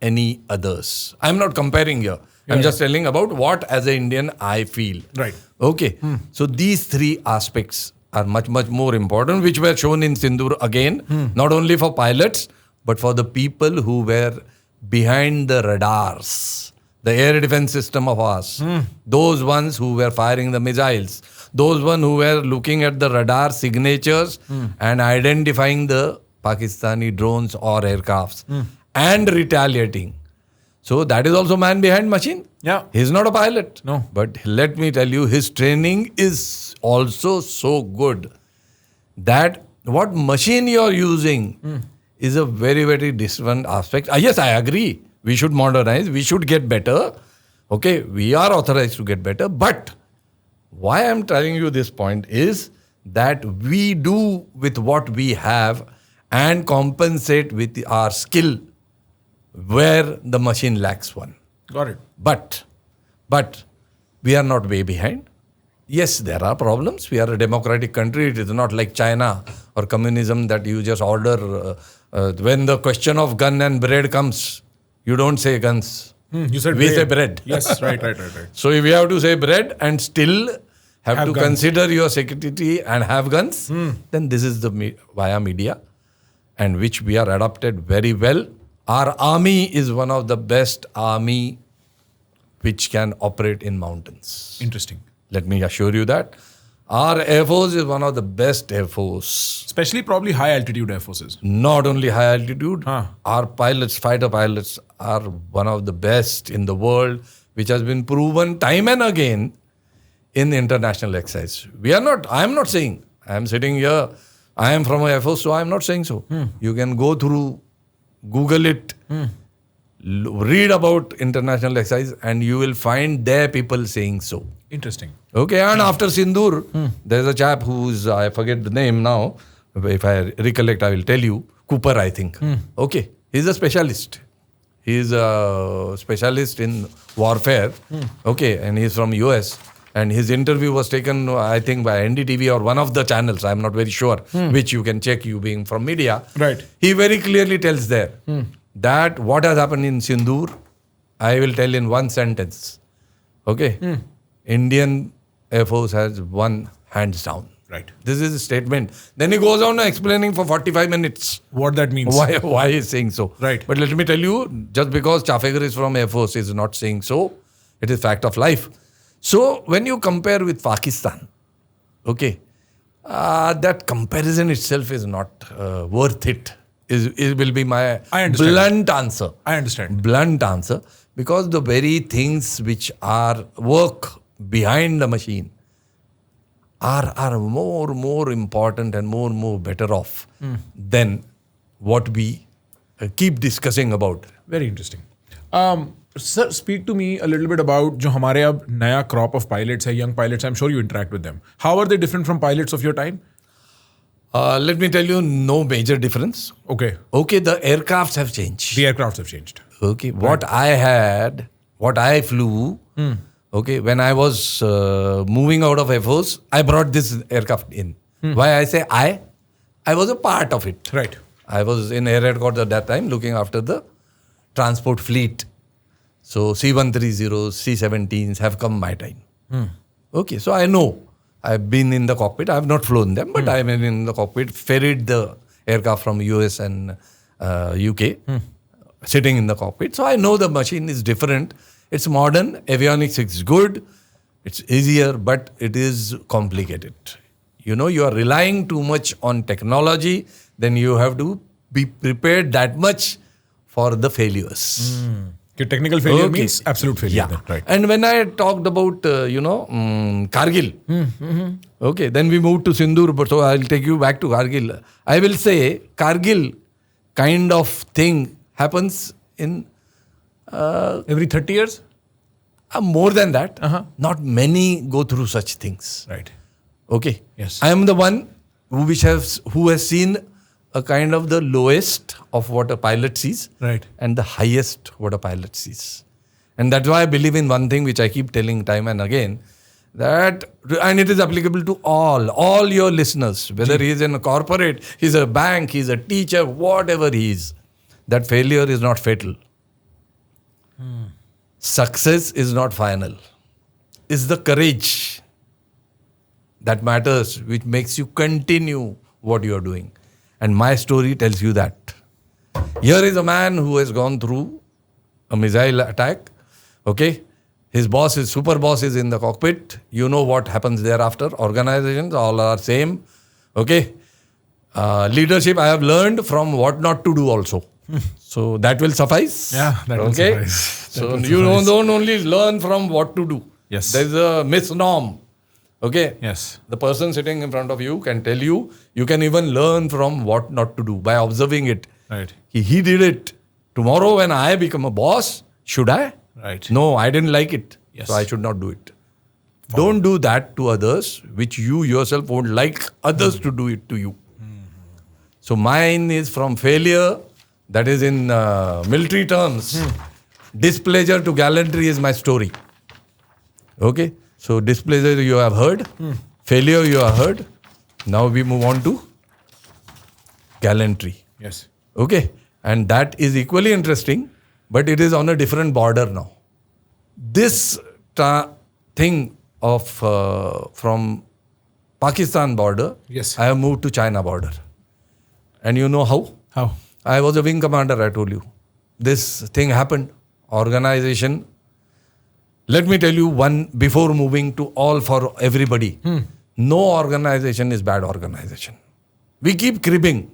B: any others. I'm not comparing here. I'm just telling about what, as an Indian, I feel.
A: Right.
B: Okay. So these three aspects are much, much more important, which were shown in Sindoor again, not only for pilots, but for the people who were behind the radars, the air defense system of ours, those ones who were firing the missiles, those ones who were looking at the radar signatures and identifying the Pakistani drones or aircrafts and retaliating. So that is also man behind machine.
A: Yeah.
B: He's not a pilot.
A: No.
B: But let me tell you, his training is also so good that what machine you're using is a very, very different aspect. Yes, I agree. We should modernize. We should get better. Okay, we are authorized to get better. But why I'm telling you this point is that we do with what we have and compensate with our skill where the machine lacks one.
A: Got it.
B: But we are not way behind. Yes, there are problems. We are a democratic country. It is not like China or communism that you just order. When the question of gun and bread comes, you don't say guns.
A: You said
B: we
A: bread.
B: say bread.
A: Yes, right.
B: So if we have to say bread and still have to
A: guns.
B: consider your security and have guns, then this is the via media, and which we are adopted very well. Our army is one of the best army which can operate in mountains.
A: Interesting.
B: Let me assure you that. Our Air Force is one of the best Air Force.
A: Especially probably high altitude air forces.
B: Not only high altitude,
A: Huh.
B: our pilots, fighter pilots, are one of the best in the world, which has been proven time and again in international exercise. I am not saying, I am sitting here, I am from Air Force, so I am not saying so. You can go through, Google it, read about international exercise, and you will find their people saying so.
A: Interesting.
B: Okay, and after Sindoor, there's a chap who's, I forget the name now, if I recollect, I will tell you, Cooper, I think. Okay, he's a specialist. He's a specialist in warfare. Okay, and he's from US. And his interview was taken, I think, by NDTV or one of the channels. I'm not very sure, which you can check, you being from media.
A: Right.
B: He very clearly tells there that what has happened in Sindoor, I will tell in one sentence. Okay? Indian Air Force has won hands down.
A: Right.
B: This is a statement. Then he goes on explaining for 45 minutes.
A: What that means.
B: Why he's saying so.
A: Right.
B: But let me tell you, just because Chafekar is from Air Force is not saying so. It is fact of life. So when you compare with Pakistan, okay, that comparison itself is not worth it. It will be my blunt answer.
A: I understand.
B: Blunt answer. Because the very things which are work behind the machine are more important and more better off than what we keep discussing about.
A: Very interesting. Sir, speak to me a little bit about जो हमारे अब नया crop of pilots है, young pilots. I'm sure you interact with them. How are they different from pilots of your time?
B: Let me tell you, no major difference.
A: Okay.
B: Okay, the aircrafts have changed.
A: The aircrafts have changed.
B: Okay, what I flew, okay, when I was moving out of Air Force, I brought this aircraft in. Why I say I was a part of it.
A: Right.
B: I was in Air Headquarters at that time looking after the transport fleet. So C-130s, C-17s have come my time. Okay, so I know. I've been in the cockpit. I have not flown them, but I've been in the cockpit, ferried the aircraft from US and UK, sitting in the cockpit. So I know the machine is different. It's modern. Avionics is good. It's easier, but it is complicated. You are relying too much on technology, then you have to be prepared that much for the failures.
A: Technical failure means absolute failure.
B: Yeah.
A: Then, right.
B: And when I talked about, Kargil, okay, then we moved to Sindoor, but so I'll take you back to Kargil. I will say Kargil kind of thing happens in
A: Every 30 years?
B: more than that. Not many go through such things.
A: Right.
B: Okay.
A: Yes.
B: I am the one who has seen a kind of the lowest of what a pilot sees,
A: Right.
B: and the highest what a pilot sees. And that's why I believe in one thing which I keep telling time and again, that, and it is applicable to all your listeners, whether he is in a corporate, he's a bank, he's a teacher, whatever he is, that failure is not fatal. Success is not final. It's the courage that matters, which makes you continue what you are doing. And my story tells you that. Here is a man who has gone through a missile attack. Okay? His super boss is in the cockpit. You know what happens thereafter. Organizations all are same. Okay? Leadership I have learned from what not to do also. So that will suffice.
A: Yeah, that will suffice.
B: So you don't only learn from what to do.
A: Yes.
B: There is a misnorm. Okay?
A: Yes.
B: The person sitting in front of you can tell you, you can even learn from what not to do by observing it.
A: Right.
B: He did it. Tomorrow when I become a boss, should I?
A: Right.
B: No, I didn't like it.
A: Yes.
B: So I should not do it. Don't do that to others, which you yourself won't like others to do it to you. So mine is from failure, that is in military terms. Displeasure to gallantry is my story. Okay? So displeasure you have heard, failure you have heard. Now we move on to gallantry.
A: Yes.
B: Okay? And that is equally interesting, but it is on a different border now. This thing of from Pakistan border,
A: Yes.
B: I have moved to China border. And you know how?
A: How?
B: I was a wing commander, I told you. This thing happened. Organization. Let me tell you one before moving to all for everybody. No organization is bad organization. We keep cribbing.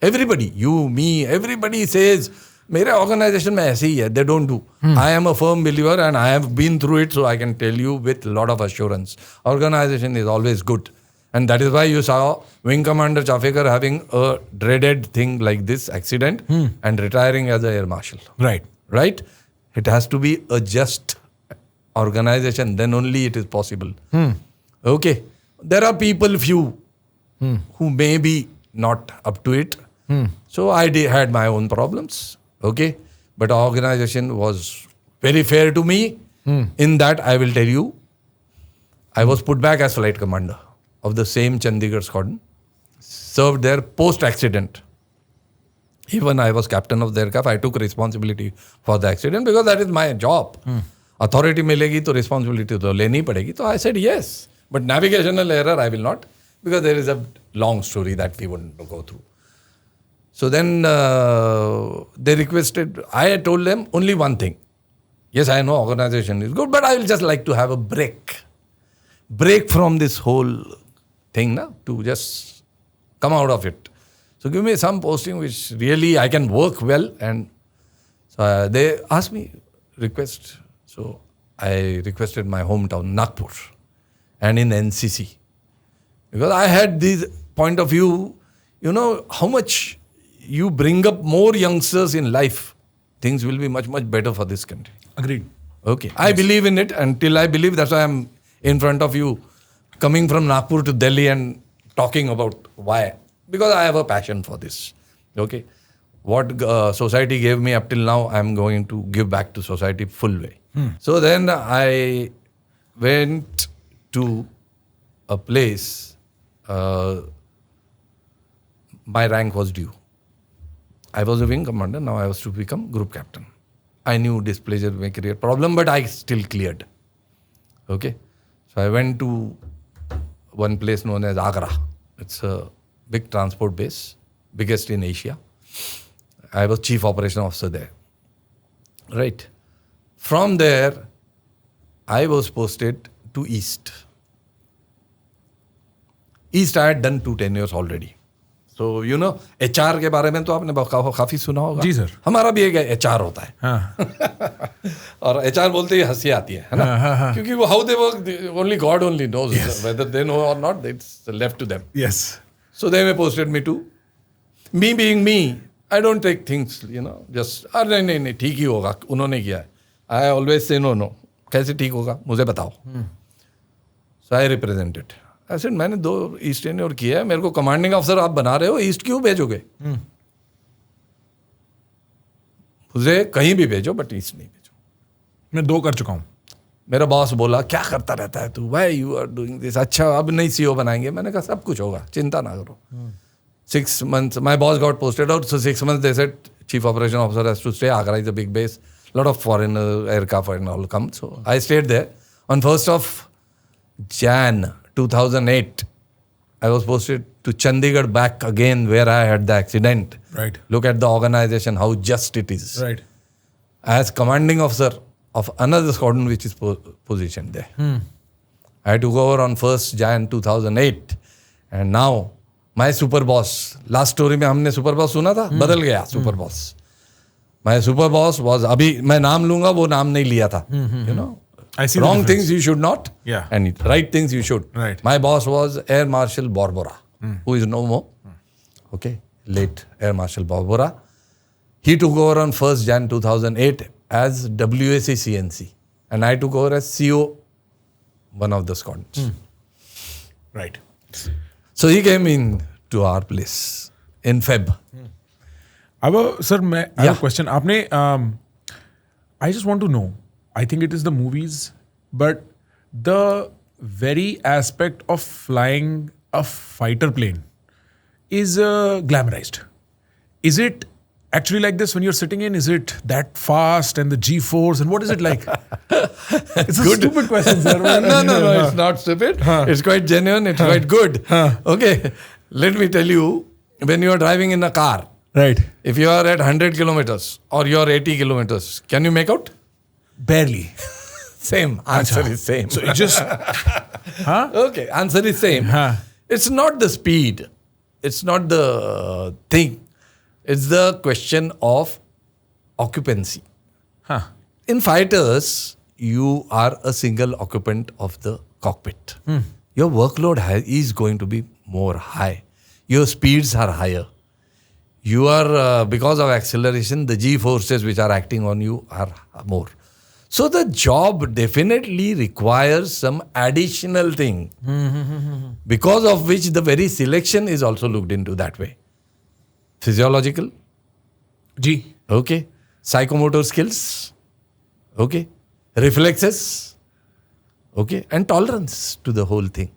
B: Everybody, you, me, everybody says, मेरे organization में ऐसे ही है. They don't do. I am a firm believer and I have been through it, so I can tell you with a lot of assurance. Organization is always good. And that is why you saw Wing Commander Chafekar having a dreaded thing like this accident and retiring as a Air Marshal.
A: Right.
B: Right? It has to be a just organization, then only it is possible. Okay. There are people, few, who may be not up to it. So I had my own problems. Okay. But our organization was very fair to me. In that, I will tell you, I was put back as flight commander of the same Chandigarh squadron. Served there post-accident. Even I was captain of the aircraft. I took responsibility for the accident because that is my job. Authority milegi to responsibility to leni padegi. So I said yes. But navigational error I will not, because there is a long story that we wouldn't go through. So then they requested, I told them only one thing. Yes, I know organization is good, but I will just like to have a break. Break from this whole thing now, to just come out of it. So give me some posting which really I can work well. And so they asked me, request. So I requested my hometown, Nagpur, and in NCC. Because I had this point of view, you know, how much you bring up more youngsters in life, things will be much, much better for this country.
A: Agreed.
B: Okay. Yes. I believe in it until I believe. That's why I'm in front of you, coming from Nagpur to Delhi and talking about why. Because I have a passion for this. Okay. What society gave me up till now, I'm going to give back to society full way. So then I went to a place, my rank was due. I was a wing commander, now I was to become group captain. I knew displeasure may create problem, but I still cleared. Okay. So I went to one place known as Agra. It's a big transport base, biggest in Asia. I was chief operation officer there. Right. From there, I was posted to East. East I had done 2 tenures already. So, you know, HR के बारे में तो आपने काफी सुना होगा.
A: जी sir.
B: हमारा भी एक HR होता है.
A: हाँ.
B: और HR बोलते ही हंसी आती है ना? क्योंकि वो how they work, only God only knows. Yes. Whether they know or not, it's left to them.
A: Yes.
B: So they posted me to. Me being me, I don't take things, you know, just, नहीं, ठीक ही होगा, उन्होंने किया है. I always say no. कैसे ठीक होगा? मुझे बताओ. So I represented. I said, मैंने 2 ईस्ट टेन्योर किया है, मेरे को कमांडिंग ऑफिसर आप बना रहे हो, ईस्ट क्यों भेजोगे? मुझे कहीं भी भेजो, बट ईस्ट नहीं भेजो.
A: मैं 2 कर चुका हूँ.
B: मेरा बॉस बोला, क्या करता रहता है तू? Why you are doing this? अच्छा, अब नहीं CEO बनाएंगे. मैंने कहा सब कुछ होगा, चिंता ना करो. 6 months, my boss got posted out, so 6 months they said, Chief Operation Officer has to stay. Agra is a big base. Lot of foreign aircraft and all come. So I stayed there. On 1st of Jan 2008, I was posted to Chandigarh, back again where I had the accident.
A: Right.
B: Look at the organization, how just it is.
A: Right.
B: As commanding officer of another squadron which is positioned there. I had to go over on 1st Jan 2008. And now, my super boss, last story में हमने super boss सुना था, बदल गया super boss. My super boss was, अभी मैं नाम लूँगा, वो नाम नहीं लिया था. You know,
A: I see
B: wrong things you should not,
A: Yeah.
B: and right things you should.
A: Right.
B: My boss was Air Marshal Barbara, who is no more. Okay, late Air Marshal Barbara. He took over on 1st Jan 2008 as WAC CNC, and I took over as CO, one of the squadrons.
A: Right.
B: So he came in to our place in Feb.
A: अब sir मैं I have a question. आपने I just want to know. I think it is the movies, but the very aspect of flying a fighter plane is glamorized. Is it actually like this when you're sitting in? Is it that fast and the G-force and what is it like? It's a stupid question, sir.
B: No, it's not stupid. It's quite genuine. It's quite good. Okay, let me tell you, when you are driving in a car,
A: Right.
B: if you are at 100 kilometers or you are 80 kilometers, can you make out?
A: Barely.
B: Same. Answer is same.
A: So it just...
B: Okay, answer is same. It's not the speed. It's not the thing. It's the question of occupancy. In fighters, you are a single occupant of the cockpit. Your workload is going to be more high. Your speeds are higher. You are, because of acceleration, the G forces which are acting on you are more. So the job definitely requires some additional thing, because of which the very selection is also looked into that way. Physiological,
A: G.
B: okay. Psychomotor skills, okay. Reflexes, okay. And tolerance to the whole thing.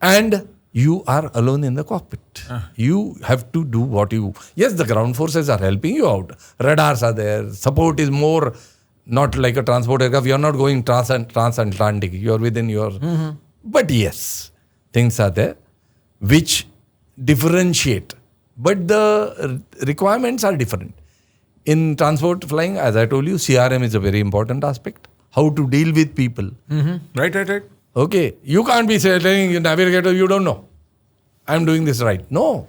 B: And you are alone in the cockpit. You have to do what you... Yes, the ground forces are helping you out. Radars are there. Support is more... Not like a transport aircraft. You are not going transatlantic. You are within your... But yes, things are there which differentiate. But the requirements are different. In transport flying, as I told you, CRM is a very important aspect. How to deal with people.
A: Right.
B: Okay. You can't be saying, navigator, you don't know. I'm doing this right. No.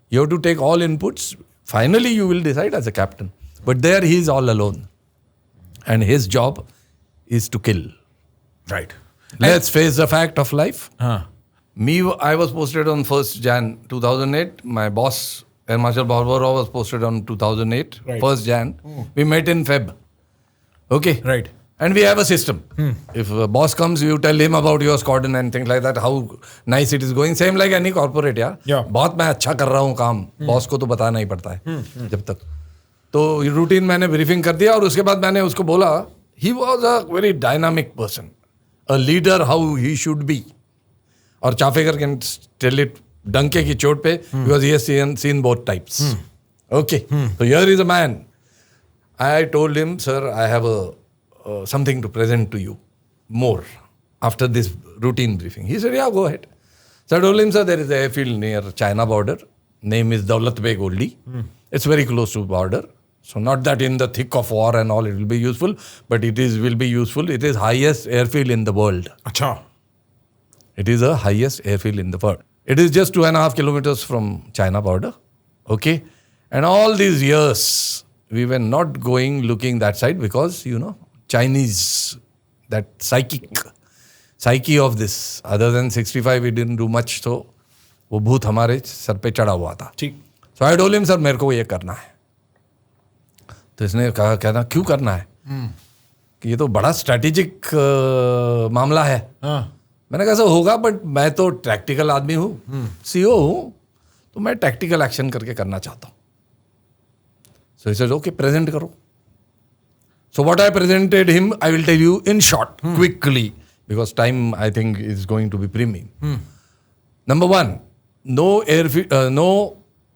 B: You have to take all inputs. Finally, you will decide as a captain. But there he is all alone. And his job is to kill.
A: Right.
B: Let's face the fact of life. I was posted on 1st Jan 2008. My boss, Air Marshal Barbara, was posted on 2008.
A: Right.
B: 1st Jan. We met in Feb. Okay.
A: Right.
B: And we have a system. If a boss comes, you tell him about your squadron and things like that, how nice it is going. Same like any corporate, yeah. बहुत मैं अच्छा कर रहा हूँ काम. Boss को तो बताना ही पड़ता है जब तक. तो रूटीन मैंने ब्रीफिंग कर दिया और उसके बाद मैंने उसको बोला, he was a very dynamic person, a leader how he should be. और Chafekar can tell it डंके की चोट पे, because he has seen both types. Okay, so here is a man. I told him, sir, I have something to present to you more after this routine briefing. He said, yeah, go ahead. So I told him, sir, there is a airfield near China border. Name is Daulat Beg Oldi. It's very close to border. So not that in the thick of war and all it will be useful, but will be useful. It is highest airfield in the world.
A: अच्छा.
B: It is the highest airfield in the world. It is just 2.5 kilometers from China border. Okay. And all these years, we were not going looking that side because, Chinese, that psyche of this. Other than 65, we didn't do much. So, वो भूत हमारे sir पे चढ़ा हुआ था.
A: ठीक.
B: So I told him, sir मेरे को ये करना है. तो इसने कहना क्यों करना है? कि ये तो बड़ा स्ट्रैटेजिक मामला है. मैंने कहा सर होगा, बट मैं तो टैक्टिकल आदमी हूँ, सीईओ हूँ, तो मैं टैक्टिकल एक्शन करके करना चाहता हूँ. सो इसे ओके प्रेजेंट करो. So what I presented him I will tell you in short quickly because time I think is going to be premium. Number 1, no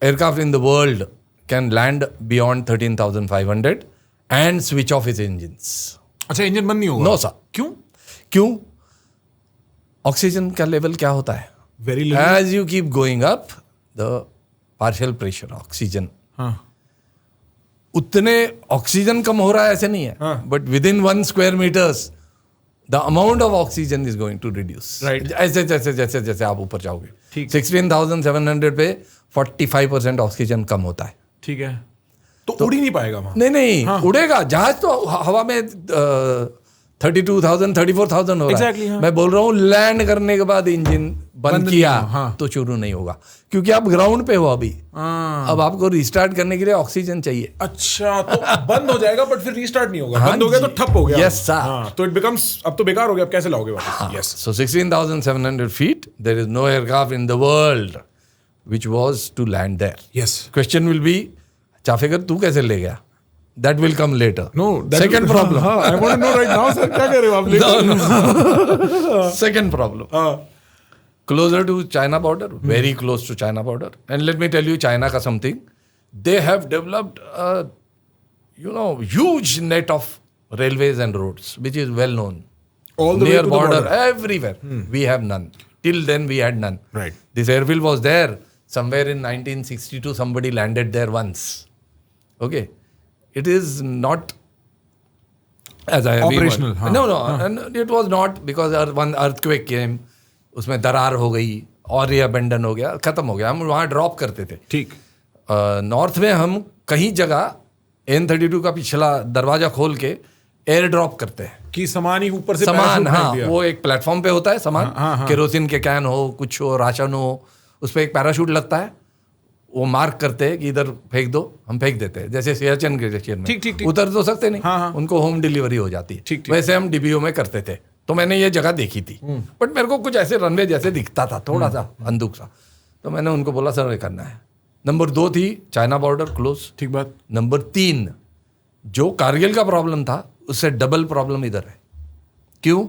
B: aircraft in the world can land beyond 13,500 and switch off its engines.
A: अच्छा, engine बंद नहीं होगा?
B: No sir. क्यों? Oxygen का level क्या होता है?
A: Very low.
B: As you keep going up, the partial pressure oxygen, उतने ऑक्सीजन कम हो रहा है ऐसे नहीं है, but with in 1 square meters the amount of oxygen is going to reduce.
A: Right.
B: ऐसे जैसे आप ऊपर जाओगे. 16,700 पे 45% ऑक्सीजन कम होता है.
A: ठीक है. तो उड़ ही नहीं पाएगा वहां?
B: नहीं. उड़ेगा. जहाज तो हवा में 32,000 34,000 हो रहा है. मैं बोल रहा हूँ लैंड करने के बाद इंजन बंद किया तो शुरू नहीं होगा, क्योंकि आप ग्राउंड पे हो अभी. अब आपको रिस्टार्ट करने के लिए ऑक्सीजन चाहिए.
A: अच्छा, तो बंद हो जाएगा बट फिर रिस्टार्ट नहीं होगा. बंद हो गया तो ठप हो गया.
B: Yes sir.
A: तो इट बिकम्स, अब तो बेकार हो गया, अब कैसे लाओगे वापस? Yes.
B: So 16,700 feet, there is no aircraft in the world which was to land there.
A: Yes.
B: Question will be, Chaphekar तू कैसे ले गया? That will come later.
A: No.
B: Second problem.
A: I want to know right now, sir. क्या कह रहे हो आप?
B: No. Second problem. Closer to China border, very close to China border. And let me tell you, China का something. They have developed a, huge net of railways and roads, which is well known.
A: All the
B: near
A: way to
B: border,
A: the border.
B: everywhere. We have none. Till then, we had none.
A: Right.
B: This airfield was there. Somewhere in 1962, somebody landed there once. Okay. It is not as I have
A: operational.
B: No. And it was not because one earthquake came. उसमें दरार हो गई और ये abandon हो गया, खत्म हो गया. हम वहाँ ड्रॉप करते थे.
A: ठीक.
B: नॉर्थ में हम कहीं जगह N-32 का पिछला दरवाजा खोल के एयर ड्रॉप करते हैं
A: कि सामान ही ऊपर से
B: सामान. वो एक प्लेटफॉर्म पे होता है सामान. केरोसिन के कैन हो, कुछ हो, राशन हो, उस पर एक पैराशूट लगता है. वो मार्क करते हैं कि इधर फेंक दो, हम फेंक देते हैं. जैसे सियाचिन ग्लेशियर में
A: ठीक.
B: उतर तो सकते नहीं, उनको होम डिलीवरी हो जाती है. वैसे हम डीबीओ में करते थे. तो मैंने ये जगह देखी थी, बट मेरे को कुछ ऐसे रनवे जैसे दिखता था, थोड़ा सा अंदूक सा. तो मैंने उनको बोला सर ये करना है. नंबर 2 थी चाइना बॉर्डर क्लोज.
A: ठीक बात.
B: नंबर 3, जो कारगिल का प्रॉब्लम था उससे डबल प्रॉब्लम इधर है. क्यों?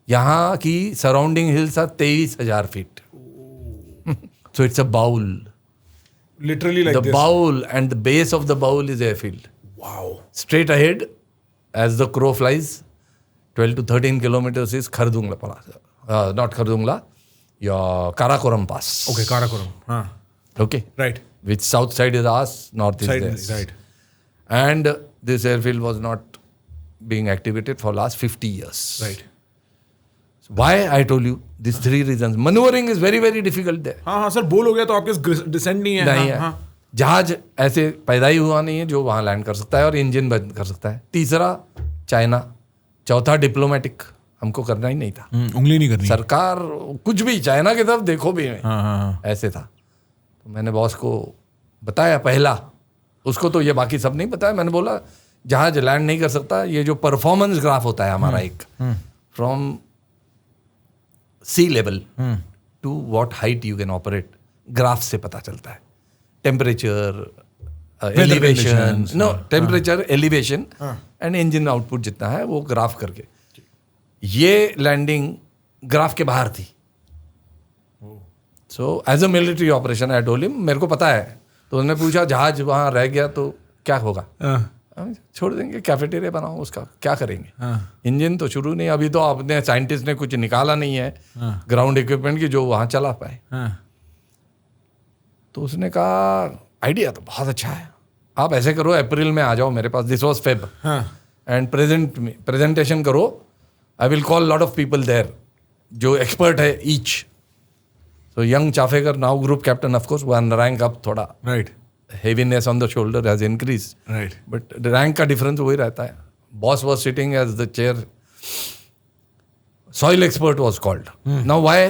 B: यहाँ की surrounding hills are 23,000 feet. So it's a bowl.
A: Literally like
B: the
A: this.
B: bowl, and the base of the bowl is airfield.
A: Wow.
B: Straight ahead, as the crow flies, 12 to 13 kilometers is Khardungla Pass. Not Khardungla, your Karakoram Pass.
A: Okay, Karakoram.
B: Okay.
A: Right.
B: Which south side is ours, north is theirs.
A: Right.
B: And this airfield was not being activated for last 50 years.
A: Right.
B: So why? I told you these 3 reasons. Maneuvering is very, very difficult there.
A: हाँ sir, बोल हो गया तो आपके decent नहीं है.
B: नहीं है. जहाज ऐसे पैदा ही हुआ नहीं है जो वहाँ लैंड कर सकता है और इंजन बंद कर सकता है. तीसरा चाइना. चौथा डिप्लोमेटिक. हमको करना ही नहीं था.
A: उंगली नहीं करनी.
B: सरकार कुछ भी चाइना की तरफ देखो भी नहीं. ऐसे था. तो मैंने बॉस को बताया पहला. उसको तो ये बाकी सब नहीं बताया. मैंने बोला जहाज लैंड नहीं कर सकता. ये जो परफॉर्मेंस ग्राफ होता है हमारा एक, from sea level to what height you can operate, graph से पता चलता है. Temperature, elevation, temperature, elevation and engine output जितना है वो ग्राफ करके. ये लैंडिंग ग्राफ के बाहर थी. So as a military operation I told him, मेरे को पता है. तो उन्होंने पूछा जहाज वहाँ रह गया तो क्या होगा? छोड़ देंगे, कैफेटेरिया बनाओ, उसका क्या करेंगे? इंजन तो शुरू नहीं. अभी तो आपने साइंटिस्ट ने कुछ निकाला नहीं है ग्राउंड इक्विपमेंट की जो वहाँ चला पाए. तो उसने कहा आइडिया तो बहुत अच्छा है, आप ऐसे करो, अप्रैल में आ जाओ मेरे पास, this was fab, and presentation करो, I will call lot of people there जो एक्सपर्ट है each. So young Chaphekar, now group captain, of course one rank up, थोड़ा
A: right,
B: heaviness on the shoulder has increased.
A: Right.
B: But the rank का difference वही रहता है. Boss was sitting as the chair. Soil expert was called. Now why?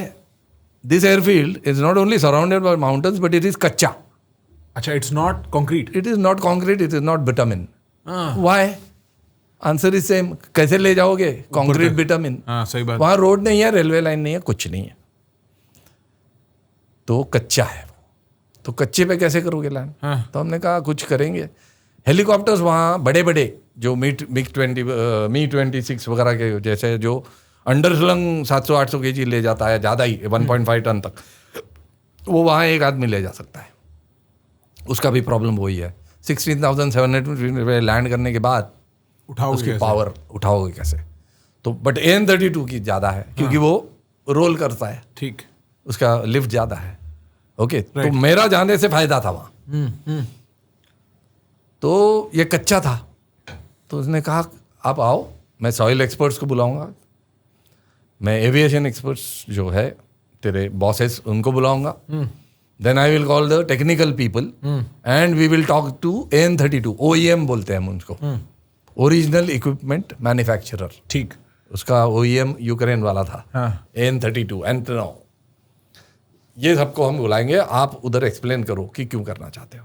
B: This airfield is not only surrounded by mountains, but it is kacha.
A: अच्छा, it's not concrete.
B: It is not concrete, it is not bitumen. Why? Answer is same. कैसे ले जाओगे? Concrete bitumen.
A: हाँ, सही बात.
B: वहाँ road नहीं है, रेलवे लाइन नहीं है, कुछ नहीं है. तो कच्चा है. तो कच्चे पे कैसे करोगे लैंड? तो हमने कहा कुछ करेंगे. हेलीकॉप्टर्स वहाँ बड़े बड़े जो मी 26 वगैरह के जैसे जो अंडरस्लंग 700-800 kg ले जाता है, ज़्यादा ही 1.5 टन तक, वो वहाँ एक आदमी ले जा सकता है. उसका भी प्रॉब्लम वही है. 16,700 पे लैंड करने के बाद उसकी पावर उठाओगे कैसे? तो बट AN-32 की ज़्यादा है क्योंकि वो रोल करता है. ठीक, उसका लिफ्ट ज़्यादा है. ओके, तो मेरा जाने से फायदा था वहां. तो ये कच्चा था, तो उसने कहा आप आओ, मैं सॉइल एक्सपर्ट्स को बुलाऊंगा, मैं एविएशन एक्सपर्ट्स जो है तेरे बॉसेस उनको बुलाऊंगा, then I will call the technical people and we will talk to AN-32, OEM बोलते हैं हम उनको, ओरिजिनल इक्विपमेंट मैन्युफैक्चरर. ठीक, उसका OEM यूक्रेन वाला था. AN-32 एंटनो. ये सबको हम बुलाएंगे, आप उधर एक्सप्लेन करो कि क्यों करना चाहते हो.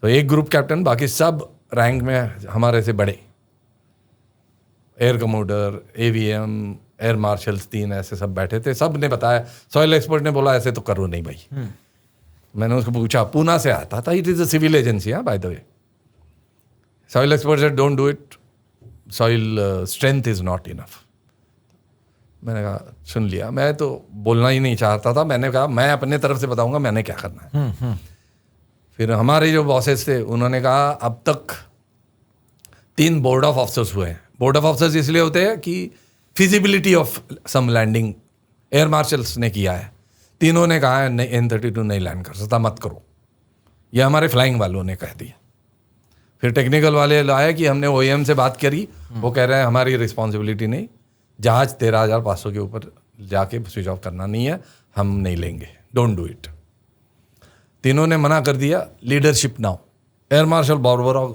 B: तो एक ग्रुप कैप्टन, बाकी सब रैंक में हमारे से बड़े, air commodore, AVM, air marshals 3 ऐसे सब बैठे थे. सब ने बताया, सॉइल एक्सपर्ट ने बोला ऐसे तो करो नहीं भाई. मैंने उसको पूछा, पूना से आता था, it is a civil agency by the way. Soil expert said don't do it, soil strength is not enough. मैंने कहा सुन लिया, मैं तो बोलना ही नहीं चाहता था. मैंने कहा मैं अपने तरफ से बताऊंगा मैंने क्या करना है. फिर हमारे जो बॉसेस थे उन्होंने कहा अब तक 3 बोर्ड ऑफ ऑफिसर्स हुए हैं. बोर्ड ऑफ ऑफिसर्स इसलिए होते हैं कि feasibility of some landing air marshals ने किया है. तीनों ने कहा है AN-32 नहीं लैंड कर सकता, मत करो. ये हमारे फ्लाइंग वालों ने कह दिया. फिर टेक्निकल वाले लाए कि हमने OEM से बात करी, वो कह रहे हैं हमारी रिस्पॉन्सिबिलिटी नहीं, जहाज 13,500 के ऊपर जाके स्विच ऑफ करना नहीं है, हम नहीं लेंगे, डोंट डू इट. तीनों ने मना कर दिया. Leadership now. Air marshal Barbora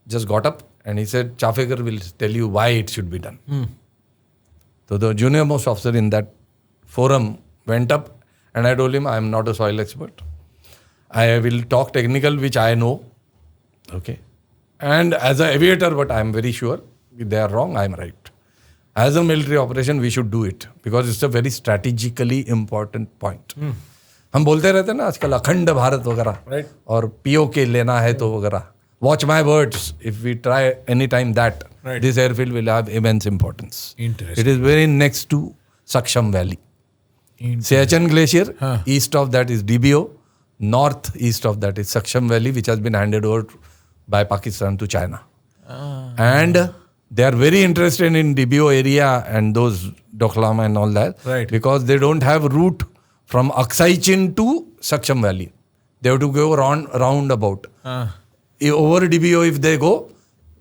B: just got up and he said Chaphekar will tell you why it should be done. तो the junior most officer in that forum went up and I told him I am not a soil expert, I will talk technical which I know, okay, and as a aviator but I am very sure they are wrong, I am right. As a military operation, we should do it because it's a very strategically important point. हम बोलते रहते हैं ना आजकल अखंड भारत वगैरह, right. और POK लेना है तो वगैरह. Watch my words. If we try any time that, right. This airfield will have immense importance. It is very next to Saksham Valley. Siachen Glacier, east of that is DBO, north east of that is Saksham Valley, which has been handed over by Pakistan to China. And they are very interested in DBO area and those Doklam and all that, right. Because they don't have route from Aksai Chin to Saksham Valley. They have to go round about. Over DBO if they go,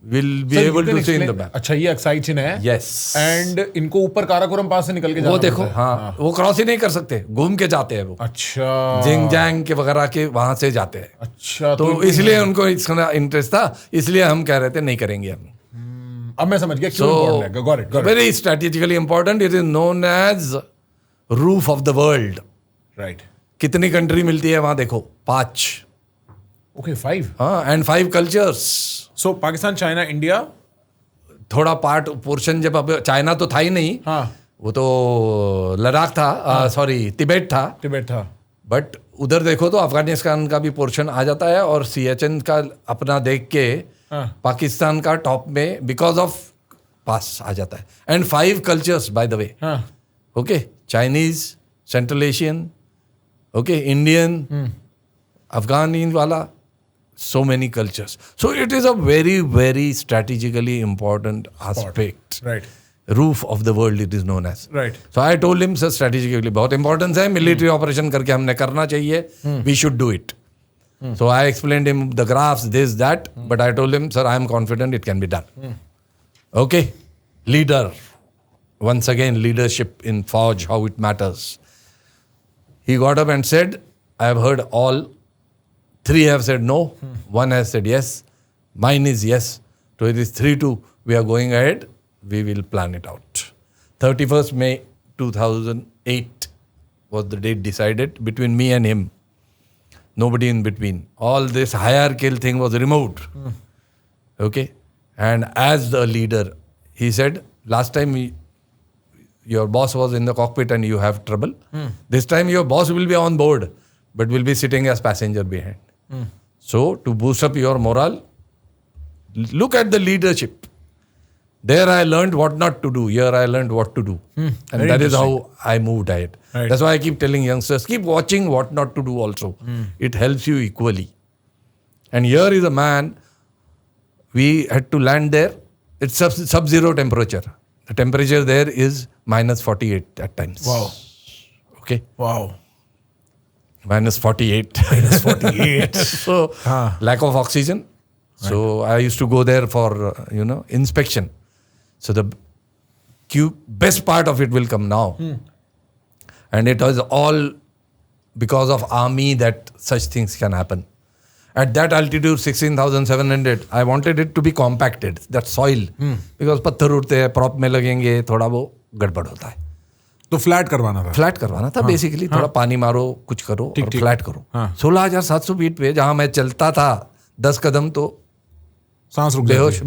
B: will be able to see in the back.
A: अच्छा, ये Aksai चिन है.
B: Yes.
A: And इनको ऊपर काराकोरम पास से निकल के जाना.
B: वो देखो, हाँ, वो क्रॉस ही नहीं कर सकते, घूम के जाते हैं वो. अच्छा. जिंगजांग के वगैरह के वहां से जाते हैं. अच्छा. तो इसलिए उनको इसका इंटरेस्ट था, इसलिए हम कह रहे थे नहीं करेंगे हम.
A: अब मैं समझ गया क्यों इम्पोर्टेंट है. Got it.
B: Very strategically important. It is known as roof of the world.
A: Right.
B: कितनी कंट्री मिलती है वहां देखो? 5.
A: Okay, 5.
B: हाँ, and 5 cultures.
A: So Pakistan, China, India,
B: थोड़ा पार्ट पोर्शन, जब अब चाइना तो था ही नहीं, वो तो लद्दाख था, सॉरी तिब्बत था. बट उधर देखो तो अफगानिस्तान का भी पोर्शन आ जाता है और सियाचिन का अपना देख के पाकिस्तान का टॉप में बिकॉज ऑफ पास आ जाता है. And 5 cultures by the way. Okay, Chinese, central Asian, okay, Indian, Afghani वाला, so many cultures. So it is a very, very strategically important aspect.
A: Right.
B: Roof of the world it is known as.
A: Right.
B: So I told him, sir, strategically बहुत importance है, military operation करके हमने करना चाहिए, we should do it. So I explained him the graphs, this, that, but I told him, sir, I am confident it can be done. Okay, leader. Once again, leadership in Fauj, how it matters. He got up and said, I have heard all. 3 have said no. 1 has said yes. Mine is yes. So it is 3-2. We are going ahead. We will plan it out. 31st May 2008 was the date decided between me and him. Nobody in between. All this hierarchical thing was removed. Okay. And as the leader, he said, last time your boss was in the cockpit and you have trouble. This time your boss will be on board, but will be sitting as passenger behind. So to boost up your morale, look at the leadership. There I learned what not to do. Here I learned what to do. And that is how I moved ahead. Right. That's why I keep telling youngsters, keep watching what not to do also. It helps you equally. And here is a man, we had to land there. It's sub-zero temperature. The temperature there is minus 48 at times.
A: Wow.
B: Okay.
A: Wow.
B: Minus 48.
A: Minus 48.
B: So, lack of oxygen. Right. So, I used to go there for, inspection. So, the best part of it will come now. And it was all because of army that such things can happen. At that altitude, 16,700, I wanted it to be compacted, that soil. Because पत्थर उड़ते हैं, prop में लगेंगे, थोड़ा वो गड़बड़ होता है.
A: तो फ्लैट करवाना था बेसिकली. थोड़ा पानी मारो, कुछ करो और फ्लैट करो. 16,700 फीट पे जहां मैं चलता था 10 कदम तो सांस रुक
B: बेहोश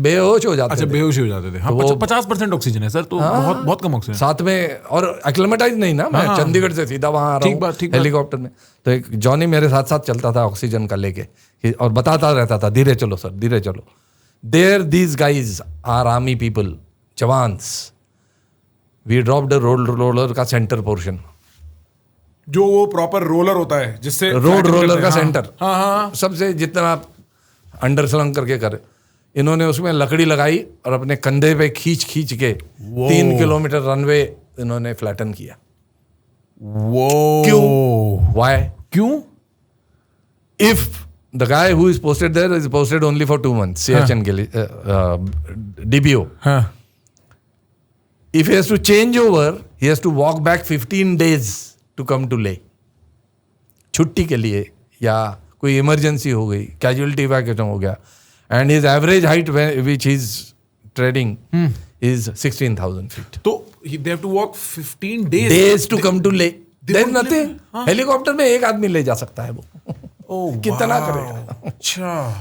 B: हो जाते थे.
A: बेहोश हो जाते थे. 50% ऑक्सीजन है सर, तो बहुत कम ऑक्सीजन.
B: साथ में और एक्लेमेटाइज नहीं ना, मैं चंडीगढ़ से सीधा वहां आ रहा हूँ हेलीकॉप्टर में. तो एक जॉनी मेरे साथ साथ चलता था ऑक्सीजन का लेके और बताता रहता था, धीरे चलो सर, धीरे चलो. There these guys are army people, jawans. We dropped roller का सेंटर पोर्शन,
A: जो वो प्रॉपर रोलर होता है जिससे
B: रोलर का सेंटर सबसे जितना आप अंडरस्लंग करके करे. इन्होंने उसमें लकड़ी लगाई और अपने कंधे पे खींच के 3 किलोमीटर रनवे इन्होंने फ्लैटन किया. क्यों? Why?
A: क्यों?
B: If the guy who is posted there is posted only for 2 months, CHN DBO. If he has to change over, he has to walk back 15 days to come to Leh. छुट्टी के लिए या कोई emergency हो गई, casualty evacuation हो गया. And his average height which he's trading is 16,000 feet.
A: So they have to walk 15
B: days to come to Leh. There's nothing. Helicopter में एक आदमी ले जा सकता है वो. कितना करेगा?
A: अच्छा.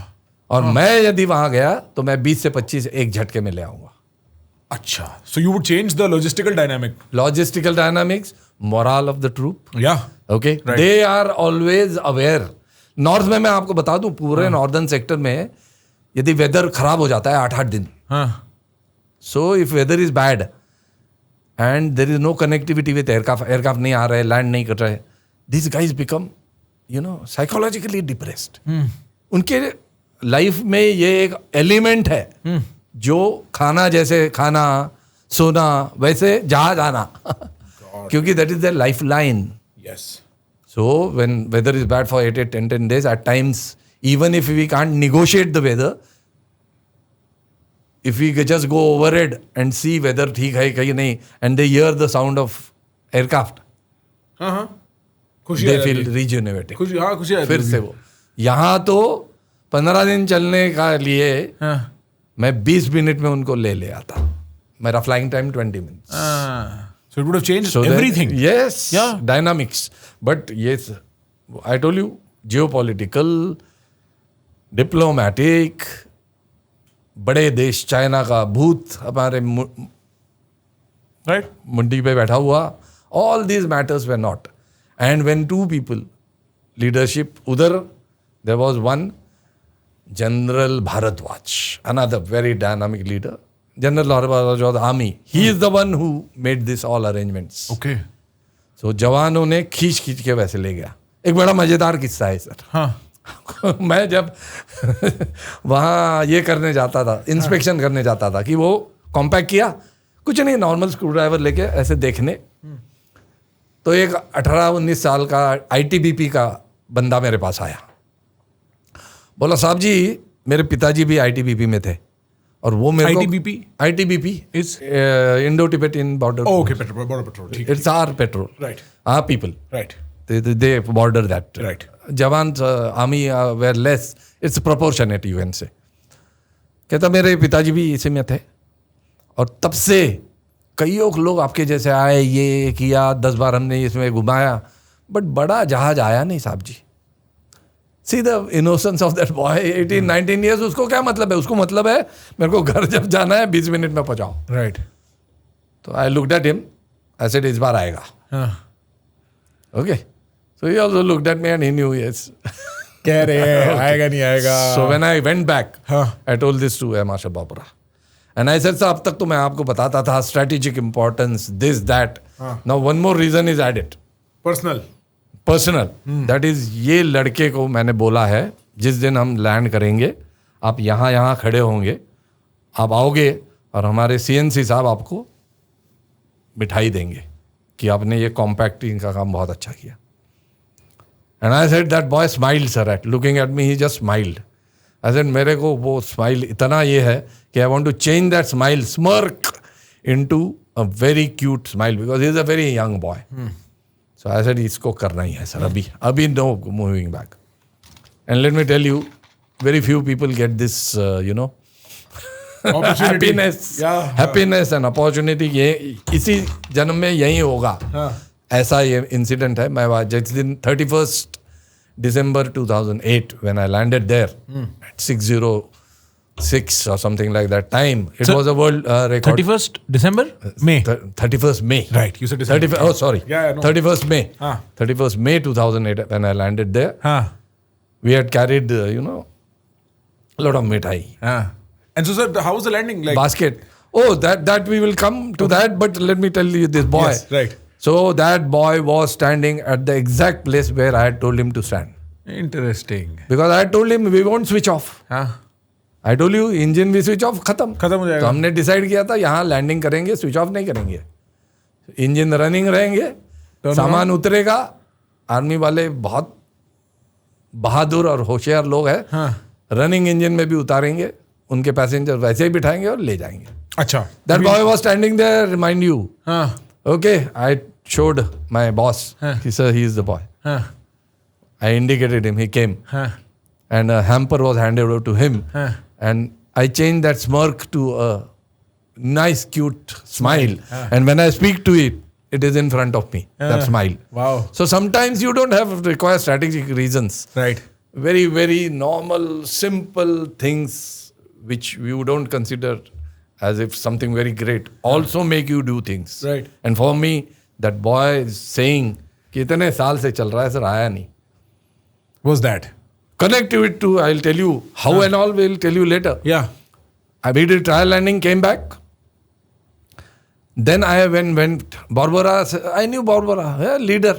B: और मैं यदि वहां गया तो मैं 20 से 25 एक झटके में ले आऊंगा.
A: अच्छा. So you would change the logistical dynamics, morale of the troop. Yeah.
B: Okay. Right. They are always aware. North में मैं आपको बता दूं, पूरे नॉर्दर्न सेक्टर में यदि वेदर खराब हो जाता है 8-8 दिन, so if weather is bad and there is no connectivity with aircraft नहीं आ रहे, लैंड नहीं कर रहे, this guys become psychologically depressed. उनके लाइफ में ये एक एलिमेंट है जो खाना जैसे खाना, सोना वैसे जहाज आना. क्योंकि that is the life line.
A: Yes.
B: So when weather is bad for 8-10 days, at times, even if we can't negotiate the weather, if we just go overhead and see whether ठीक है कहीं नहीं, and they hear the sound of aircraft, they feel rejuvenated.
A: खुशी
B: फिर से वो यहाँ तो 15 दिन चलने का लिए मैं 20 मिनट में उनको ले आता. मेरा flying time 20 minutes.
A: So it would have changed everything.
B: Yes. Yeah. Dynamics. But yes, I told you, geopolitical, diplomatic, बड़े देश चाइना का भूत हमारे मुंडी पे बैठा हुआ. All these matters were not. And when 2 people, leadership, उधर there was one General Bharadwaj, another very dynamic leader. General Bharadwaj was army. He is the one who made this all arrangements.
A: Okay.
B: So जवानों ने खींच के वैसे ले गया. एक बड़ा मजेदार किस्सा है सर. मैं जब वहाँ ये करने जाता था, इंस्पेक्शन करने जाता था कि वो कॉम्पैक्ट किया, कुछ नहीं, नॉर्मल स्क्रू ड्राइवर लेके ऐसे देखने, तो एक 18-19 साल का ITBP का बंदा मेरे पास आया. बोला साहब जी मेरे पिताजी भी ITBP में थे और वो मेरे
A: ITBP?
B: को ITBP
A: Is?
B: Indo Tibetan border
A: Oh, okay, petrol, border patrol. ठीक.
B: It's our patrol
A: Right.
B: Our people
A: Right.
B: They border that
A: Right.
B: Jawan army were less it's proportionate UN से. कहता मेरे पिताजी भी इसी में थे और तब से कई लोग आपके जैसे आए, ये किया, 10 बार हमने इसमें घुमाया, बट बड़ा जहाज आया नहीं साहब जी. See the innocence of that boy 18-19 years. उसको क्या मतलब है? उसको मतलब है मेरे को घर जब जाना है 20 मिनट में पहुंचाओ.
A: Right.
B: तो I looked at him, I said इस बार आएगा. Okay, so he also looked at me and he knew yes.
A: कह रहे हैं आएगा नहीं आएगा.
B: So when I went back I told this to marshal Barbora and I said sir अब तक तो मैं आपको बताता था strategic importance this that. Now one more reason is added, personal. That is ये लड़के को मैंने बोला है जिस दिन हम लैंड करेंगे आप यहाँ खड़े होंगे, आप आओगे और हमारे CNC साहब आपको मिठाई देंगे कि आपने ये कॉम्पैक्टिंग का काम बहुत अच्छा किया. And I said that boy smiled sir at looking at me, he just smiled. I said मेरे को वो स्माइल इतना ये है कि I want to change that smile smirk into a very cute smile because he is a very young boy. So I said इसको करना ही है सर अभी no moving back. And let me tell you very few people get this you know happiness and opportunity. ये इसी जन्म में यही होगा. ऐसा ये इंसिडेंट है. मैं जिस दिन 31st December 2008 when I landed there at 6:06 or something like that time. It was a world record.
A: 31st December? May.
B: 31st May.
A: Right. You said December.
B: 31st, oh, sorry.
A: Yeah, no.
B: 31st May. 31st May 2008 when I landed there. We had carried, a lot of mithai.
A: And so, sir, how was the landing? Like
B: basket. Oh, that we will come to that. But let me tell you this boy.
A: Yes, right.
B: So that boy was standing at the exact place where I had told him to stand.
A: Interesting.
B: Because I had told him we won't switch off. I told you engine we switch off खत्म
A: हो जाएगा.
B: तो हमने decide किया था यहाँ landing करेंगे, switch off नहीं करेंगे, इंजन रनिंग रहेंगे, सामान उतरेगा. आर्मी वाले बहुत बहादुर और होशियार लोग हैं. रनिंग इंजन में भी उतारेंगे, उनके पैसेंजर वैसे ही बिठाएंगे और ले जाएंगे.
A: अच्छा.
B: That boy was standing there, remind you. Okay, I showed my boss. He said he is the boy. I indicated him. He came, and a hamper was handed over to him, and I changed that smirk to a nice, cute smile. And when I speak to it, it is in front of me. That smile.
A: Wow.
B: So sometimes you don't have to require strategic reasons.
A: Right.
B: Very, very normal, simple things which you don't consider as if something very great also make you do things.
A: Right.
B: And for me, that boy is saying कि इतने साल से चल रहा है sir आया नहीं.
A: Was that?
B: Connect it to, I'll tell you how and all, we'll tell you later.
A: Yeah.
B: I did trial landing, came back. Then I went Barbara. I knew Barbara, leader.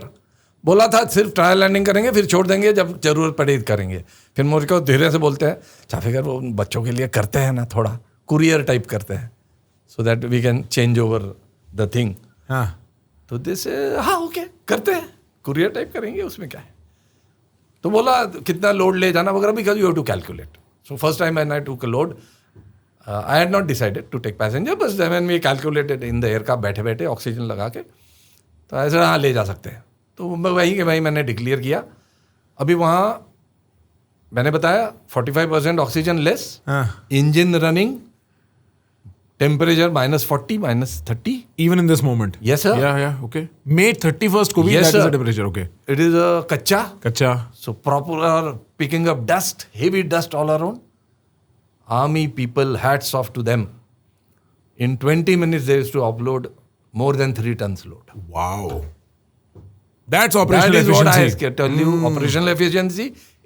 B: बोला था सिर्फ trial landing करेंगे फिर छोड़ देंगे, जब जरूरत पड़े करेंगे. फिर मुझे को धीरे से बोलते हैं चाफेकर वो बच्चों के लिए करते हैं ना, थोड़ा कुरियर टाइप करते हैं so that we can change over the thing. तो दिस ओके करते हैं, कुरियर टाइप करेंगे, उसमें क्या है. तो बोला कितना लोड ले जाना वगैरह, because you have to calculate. So first time when I took a load I had not decided to take passenger, बस when we calculated in the air का बैठे बैठे ऑक्सीजन लगा के, तो ऐसे हाँ ले जा सकते हैं. तो वहीं के वहीं मैंने डिक्लेयर किया. अभी वहाँ मैंने बताया 45% oxygen less, engine running, temperature -40 -30.
A: Even in this moment.
B: Yes, sir.
A: Yeah. Okay. May 31st को भी
B: Yes,
A: that is
B: sir.
A: the temperature. Okay.
B: It is a
A: कच्चा.
B: So proper picking up dust, heavy dust all around. Army people, hats off to them. In 20 minutes they used to upload more than 3 tons load.
A: Wow. That's operational
B: That is
A: efficiency.
B: what I tell you. Operational efficiency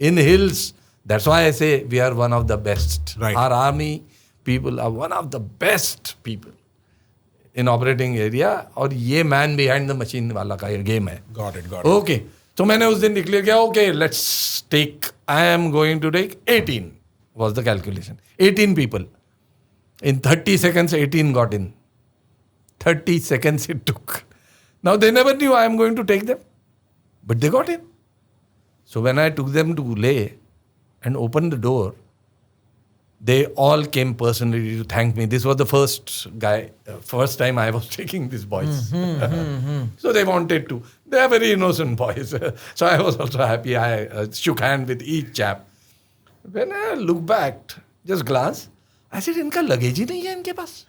B: in hills. That's why I say we are one of the best.
A: Right.
B: Our army people are one of the best people in operating area. और ये man behind the machine वाला का game है.
A: Got it.
B: Okay. तो मैंने उस दिन declare किया, okay, let's take, I am going to take 18 was the calculation. 18 people. In 30 seconds, 18 got in. 30 seconds it took. Now they never knew I am going to take them. But they got in. So when I took them to Leh, and opened the door, they all came personally to thank me. This was the first time I was taking these boys. So they wanted to. They are very innocent boys. So I was also happy. I shook hand with each chap. When I look back, just glance, I said, इनका luggage ही नहीं है इनके पास.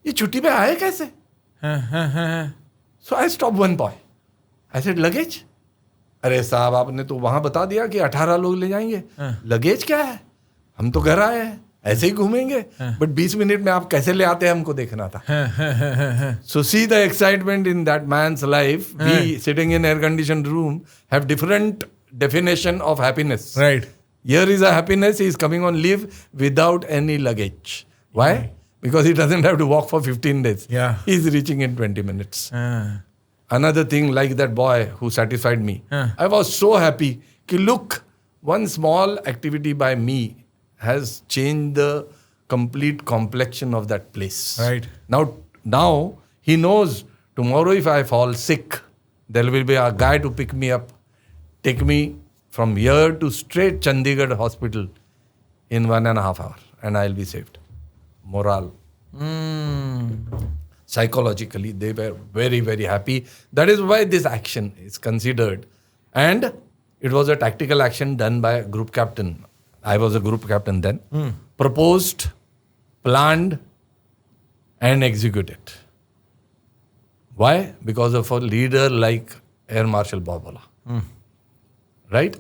B: ये छुट्टी पे आए कैसे? So I stopped one boy. I said, luggage? अरे साहब आपने तो वहां बता दिया कि 18 लोग ले जाएंगे. लगेज क्या है? हम तो घर आए हैं, ऐसे ही घूमेंगे. बट 20 मिनट में आप कैसे ले आते हैं हमको देखना था. So see the excitement in that man's life. We sitting in air conditioned room have different definition of happiness.
A: Right.
B: Here is a happiness. He is coming on leave without any luggage. Why? Because he doesn't have to walk for 15 days.
A: Yeah.
B: He is reaching in 20 minutes. Another thing like that boy who satisfied me. I was so happy. Look, one small activity by me has changed the complete complexion of that place.
A: Right.
B: Now he knows tomorrow if I fall sick, there will be a guy to pick me up, take me from here to straight Chandigarh hospital in 1.5 hours, and I'll be saved. Morale. Psychologically, they were very, very happy. That is why this action is considered. And it was a tactical action done by a group captain. I was a group captain then. Proposed, planned, and executed. Why? Because of a leader like Air Marshal Babala. Right?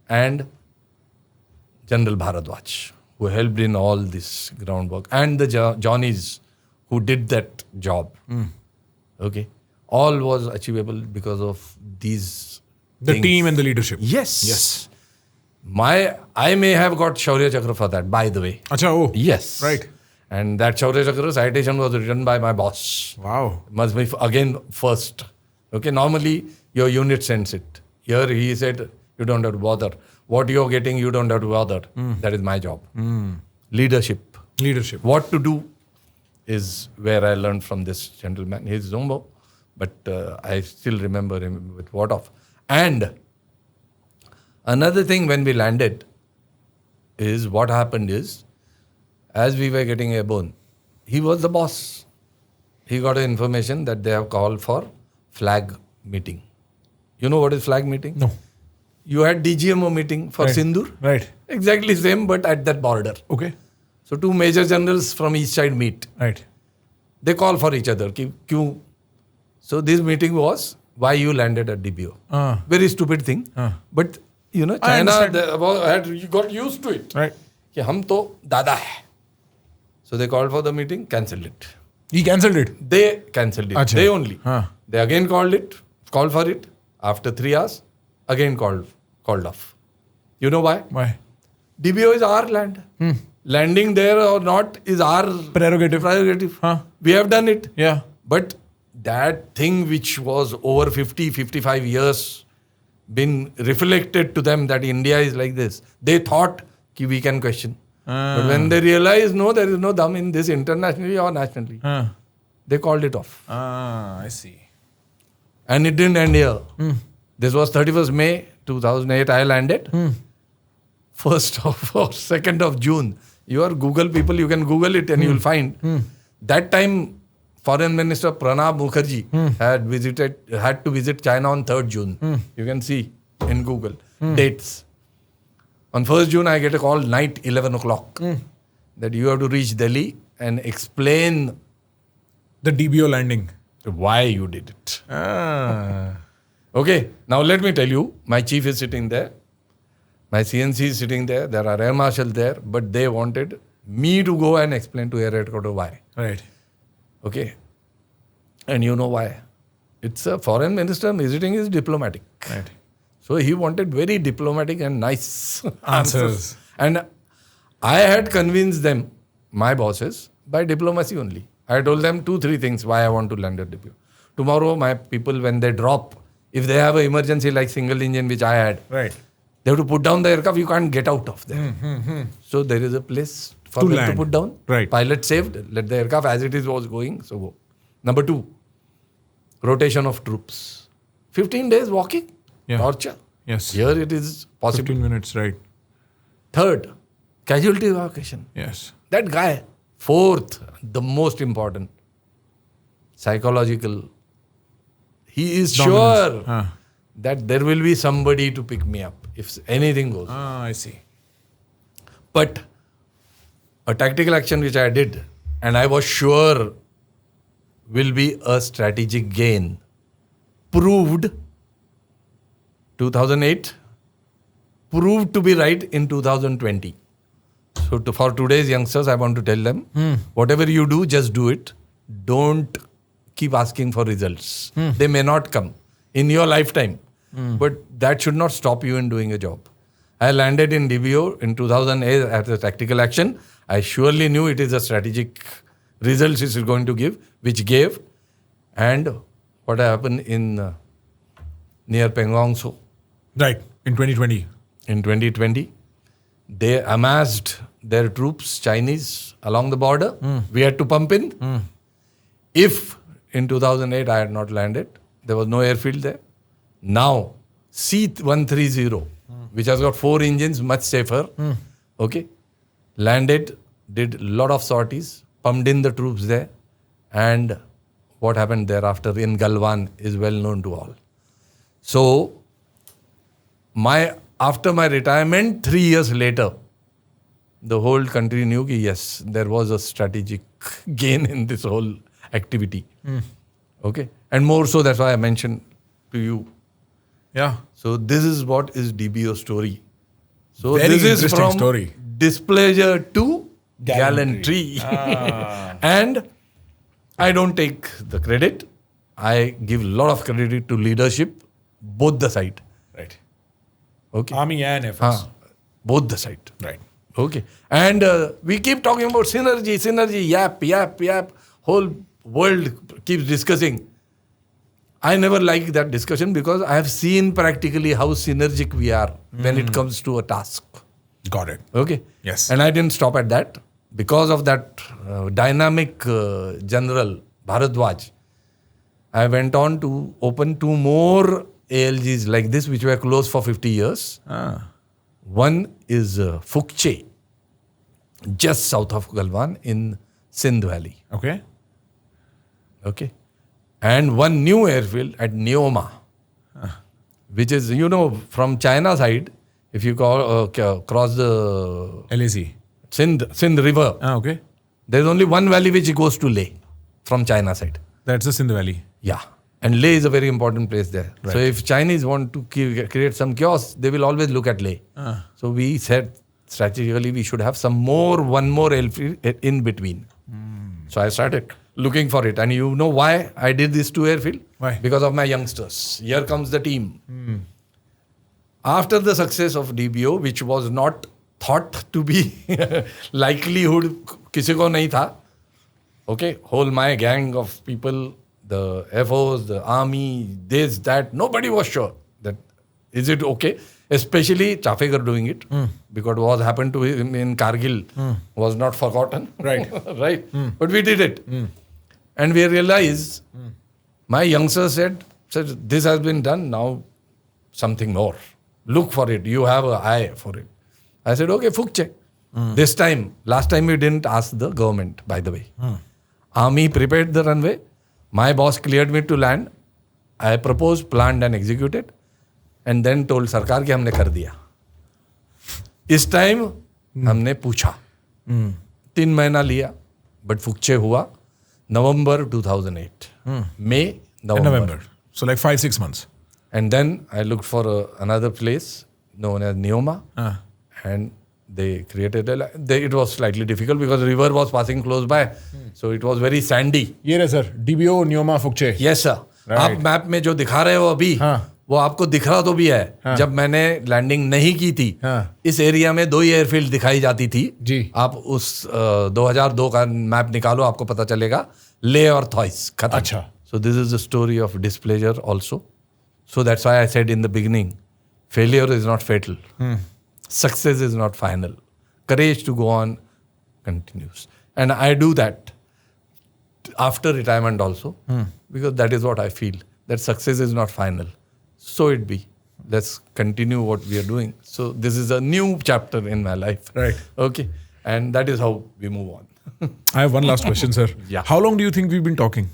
B: And General Bharadwaj, who helped in all this groundwork. And the Johnnies who did that job. Okay. All was achievable because of these things.
A: Team and the leadership.
B: Yes. I may have got Shaurya Chakra for that, by the way.
A: Acha, oh.
B: Yes.
A: Right.
B: And that Shaurya Chakra citation was written by my boss.
A: Wow.
B: Must be again first. Okay. Normally your unit sends it. Here he said, you don't have to bother. What you're getting, you don't have to bother. That is my job. Leadership. What to do is where I learned from this gentleman. He's Zombo, but I still remember him with what of. And another thing when we landed is what happened is, as we were getting airborne, he was the boss. He got information that they have called for flag meeting. You know what is flag meeting?
A: No.
B: You had DGMO meeting for Sindur.
A: Right.
B: Exactly same, but at that border.
A: Okay.
B: So two major generals from each side meet.
A: Right.
B: They call for each other. Kyun? So this meeting was why you landed at DBO. Very stupid thing. But you know, China had got used to it.
A: Right.
B: Ki hum to dada hai. So they called for the meeting, cancelled it.
A: He cancelled it?
B: They cancelled it.
A: Achha.
B: They only. They again called for it. After 3 hours, again called off. You know why?
A: Why?
B: DBO is our land. Landing there or not is our
A: prerogative.
B: We have done it.
A: Yeah.
B: But that thing which was over 50, 55 years been reflected to them that India is like this. They thought ki we can question. But when they realized, no, there is no dam in this internationally or nationally, they called it off.
A: I see.
B: And it didn't end here. This was 31st May 2008. I landed. 1st or 2nd of June. You are Google people, you can Google it and you will find. That time, Foreign Minister Pranab Mukherjee had to visit China on 3rd June. You can see in Google dates. On 1st June, I get a call night 11 o'clock that you have to reach Delhi and explain
A: the DBO landing.
B: Why you did it. Okay, now let me tell you, my chief is sitting there. My CNC is sitting there. There are air marshals there, but they wanted me to go and explain to air headquarters why.
A: Right.
B: Okay. And you know why? It's a foreign minister visiting is diplomatic.
A: Right.
B: So he wanted very diplomatic and nice
A: answers.
B: And I had convinced them, my bosses, by diplomacy only. I told them 2-3 things why I want to land at DPO. Tomorrow, my people, when they drop, if they have an emergency like single engine, which I had,
A: right,
B: they have to put down the aircraft. You can't get out of there. So there is a place for them to put down.
A: Right.
B: Pilot saved. Let the aircraft as it is was going. So go. Number 2, rotation of troops. 15 days walking.
A: Yeah.
B: Torture.
A: Yes.
B: Here it is possible.
A: 15 minutes, right.
B: Third, casualty evacuation.
A: Yes.
B: That guy. Fourth, the most important, psychological. He is
A: Dominance.
B: sure that there will be somebody to pick me up if anything goes.
A: I see.
B: But a tactical action which I did, and I was sure will be a strategic gain, proved 2008, proved to be right in 2020. So for today's youngsters, I want to tell them, whatever you do, just do it. Don't keep asking for results. They may not come in your lifetime, but that should not stop you in doing a job. I landed in DBO in 2008 at a tactical action. I surely knew it is a strategic results it is going to give, which gave. And what happened in near Pangong So.
A: Right. In 2020.
B: In 2020, they amassed their troops, Chinese, along the border. We had to pump in. If in 2008 I had not landed, there was no airfield there. Now, C-130, which has got 4 engines, much safer, okay, landed, did a lot of sorties, pumped in the troops there, and what happened thereafter in Galwan is well known to all. So, after my retirement, 3 years later, the whole country knew that yes, there was a strategic gain in this whole activity. Okay, and more so, that's why I mentioned to you.
A: Yeah.
B: So this is what is DBO story. So
A: Very
B: this is
A: interesting
B: from
A: story.
B: Displeasure to gallantry. And I don't take the credit. I give a lot of credit to leadership, both the side.
A: Right.
B: Okay.
A: Army and Air Force.
B: Both the side.
A: Right.
B: Okay. And we keep talking about synergy, yap. Whole world keeps discussing. I never like that discussion because I have seen practically how synergic we are when it comes to a task.
A: Got it.
B: Okay.
A: Yes.
B: And I didn't stop at that. Because of that dynamic general, Bharadwaj, I went on to open 2 more ALGs like this, which were closed for 50 years. One is Phukche, just south of Galwan in Sindh Valley.
A: Okay.
B: Okay. And one new airfield at Neoma, which is, from China side, if you cross the
A: LAC.
B: Sindh River,
A: Okay.
B: there's only one valley which goes to Leh from China side.
A: That's the Sindh Valley.
B: Yeah. And Leh is a very important place there.
A: Right.
B: So if Chinese want to create some chaos, they will always look at Leh. So we said strategically we should have one more airfield in between. So I started looking for it. And you know why I did this 2 airfield?
A: Why?
B: Because of my youngsters. Here comes the team. After the success of DBO, which was not thought to be likelihood, किसी को नहीं था. Okay, whole my gang of people, the Air Force, the Army, this, that, nobody was sure that is it okay. Especially Chafekar doing it, because what happened to him in Kargil was not forgotten.
A: Right.
B: Right. But we did it. And we realized, my youngsters said, this has been done, now something more. Look for it. You have an eye for it. I said, okay, Phukche. This time, last time we didn't ask the government, by the way. Army prepared the runway. My boss cleared me to land. I proposed, planned and executed. And then told Sarkar कि हमने कर दिया. इस time हमने पूछा. 3 महीना लिया. But Phukche हुआ November 2008. May, November.
A: So like 5-6 months.
B: And then I looked for another place known as Neoma. And they created it was slightly difficult because the river was passing close by. So it was very sandy.
A: ये रहे sir. DBO, Neoma, Phukche.
B: Yes sir.
A: Right.
B: आप map में जो दिखा रहे हो अभी वो आपको दिख रहा तो भी है. जब मैंने लैंडिंग नहीं की थी इस एरिया में 2 ही एयरफील्ड दिखाई जाती थी
A: जी.
B: आप उस 2002 का मैप निकालो आपको पता चलेगा. ले और थॉइस खत्म.
A: अच्छा.
B: So this is the story of displeasure also. So that's why I said in the beginning, failure is not fatal. Success is not final. Courage to go on continues. And I do that after retirement also, because that is what I feel, that success is not final. So it be. let's continue what we are doing. So this is a new chapter in my life.
A: Right.
B: Okay. And that is how we move on.
A: I have one last question, sir.
B: Yeah.
A: How long do you think we've been talking?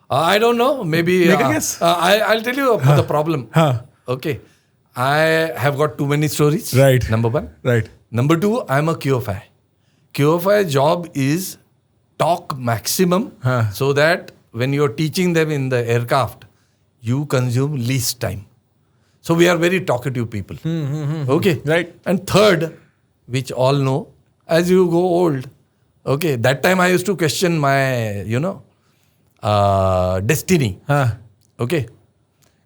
B: I don't know. Maybe.
A: Make a guess.
B: I'll tell you the problem. Okay. I have got too many stories.
A: Right.
B: Number one.
A: Right.
B: Number two, I'm a QFI. QFI job is talk maximum so that when you're teaching them in the aircraft, you consume least time. So we are very talkative people. Okay.
A: Right.
B: And third, which all know, as you go old, okay, that time I used to question my, destiny. Okay.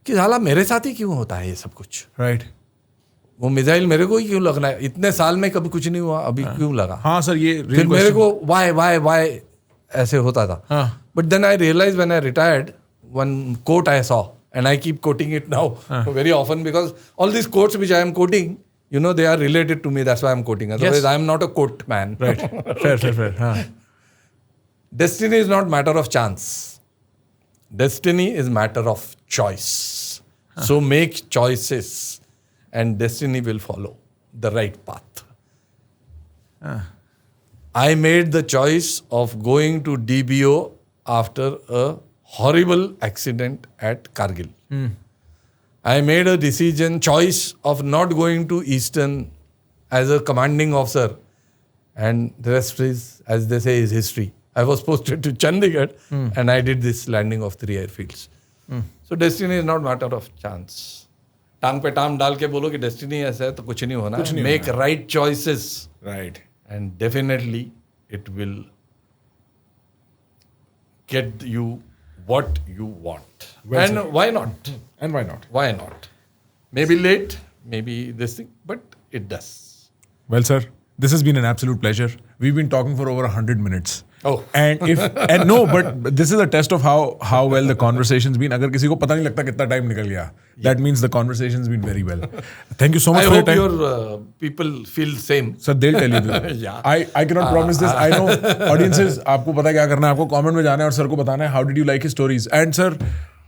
B: कि साला मेरे साथ ही क्यों होता है ये सब कुछ.
A: Right.
B: वो मिसाइल मेरे को ही क्यों लगना है. इतने साल में कभी कुछ नहीं हुआ, अभी क्यों लगा.
A: हाँ सर, ये
B: फिर मेरे को why ऐसे होता था. But then I realized when I retired, one quote I saw, and I keep quoting it now very often because all these quotes which I am quoting, they are related to me. That's why I'm quoting. Otherwise, I am not a quote man.
A: Right. Fair.
B: Destiny is not matter of chance. Destiny is matter of choice. So make choices and destiny will follow the right path. I made the choice of going to DBO after a horrible accident at Kargil. I made a choice of not going to Eastern as a commanding officer. And the rest is, as they say, is history. I was posted to Chandigarh and I did this landing of 3 airfields. So destiny is not matter of chance. टांग पे टांग डाल के बोलो कि destiny ऐसा है तो कुछ नहीं होना. Make right choices.
A: Right.
B: And definitely it will get you what you want.
A: Well
B: and
A: said.
B: Why not?
A: And why not?
B: Why not? Maybe late, maybe this thing, but it does.
A: Well, sir, this has been an absolute pleasure. We've been talking for over 100 minutes.
B: Oh.
A: And but this is a test of how well the conversation's been. अगर किसी को पता नहीं लगता कितना time निकल गया, that means the conversation's been very well. Thank you so much for your time.
B: I hope your people feel same.
A: Sir, they'll tell you this.
B: Yeah.
A: I cannot promise this. I know audiences, आपको पता है क्या करना है. आपको comment में जाना है और sir को बताना है how did you like his stories. And sir,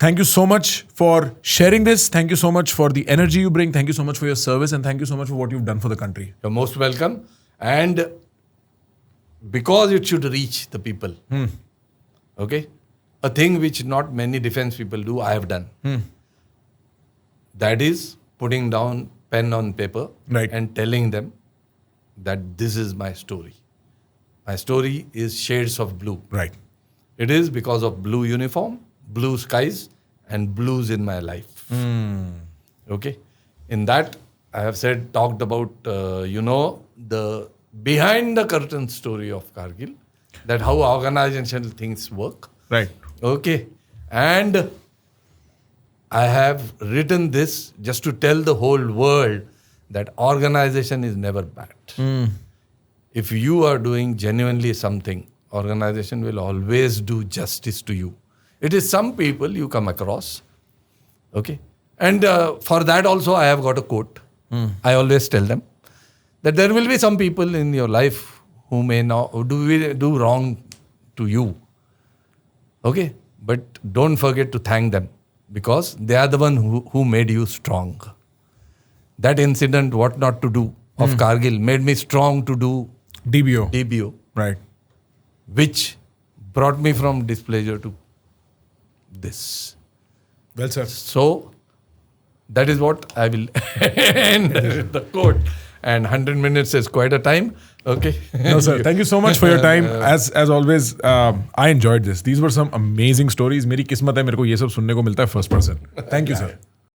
A: thank you so much for sharing this. Thank you so much for the energy you bring. Thank you so much for your service and thank you so much for what you've done for the country.
B: You're most welcome. And because it should reach the people. Okay? A thing which not many defense people do, I have done. That is putting down pen on paper and telling them that this is my story. My story is shades of blue.
A: Right.
B: It is because of blue uniform, blue skies, and blues in my life. Okay? In that, I have talked about, the behind the curtain story of Kargil, that how organizational things work.
A: Right.
B: Okay. And I have written this just to tell the whole world that organization is never bad. If you are doing genuinely something, organization will always do justice to you. It is some people you come across. Okay. And for that also I have got a quote. I always tell them that there will be some people in your life who may not do wrong to you. Okay? But don't forget to thank them because they are the one who made you strong. That incident, what not to do, of Kargil made me strong to do DBO.
A: Right.
B: Which brought me from displeasure to this.
A: Well, sir.
B: So, that is what I will end the quote. And 100 minutes is quite a time. Okay.
A: No, sir. Thank you so much for your time. As always, I enjoyed this. These were some amazing stories. मेरी किस्मत है मेरे को ये सब सुनने को मिलता है first person. Thank you, sir.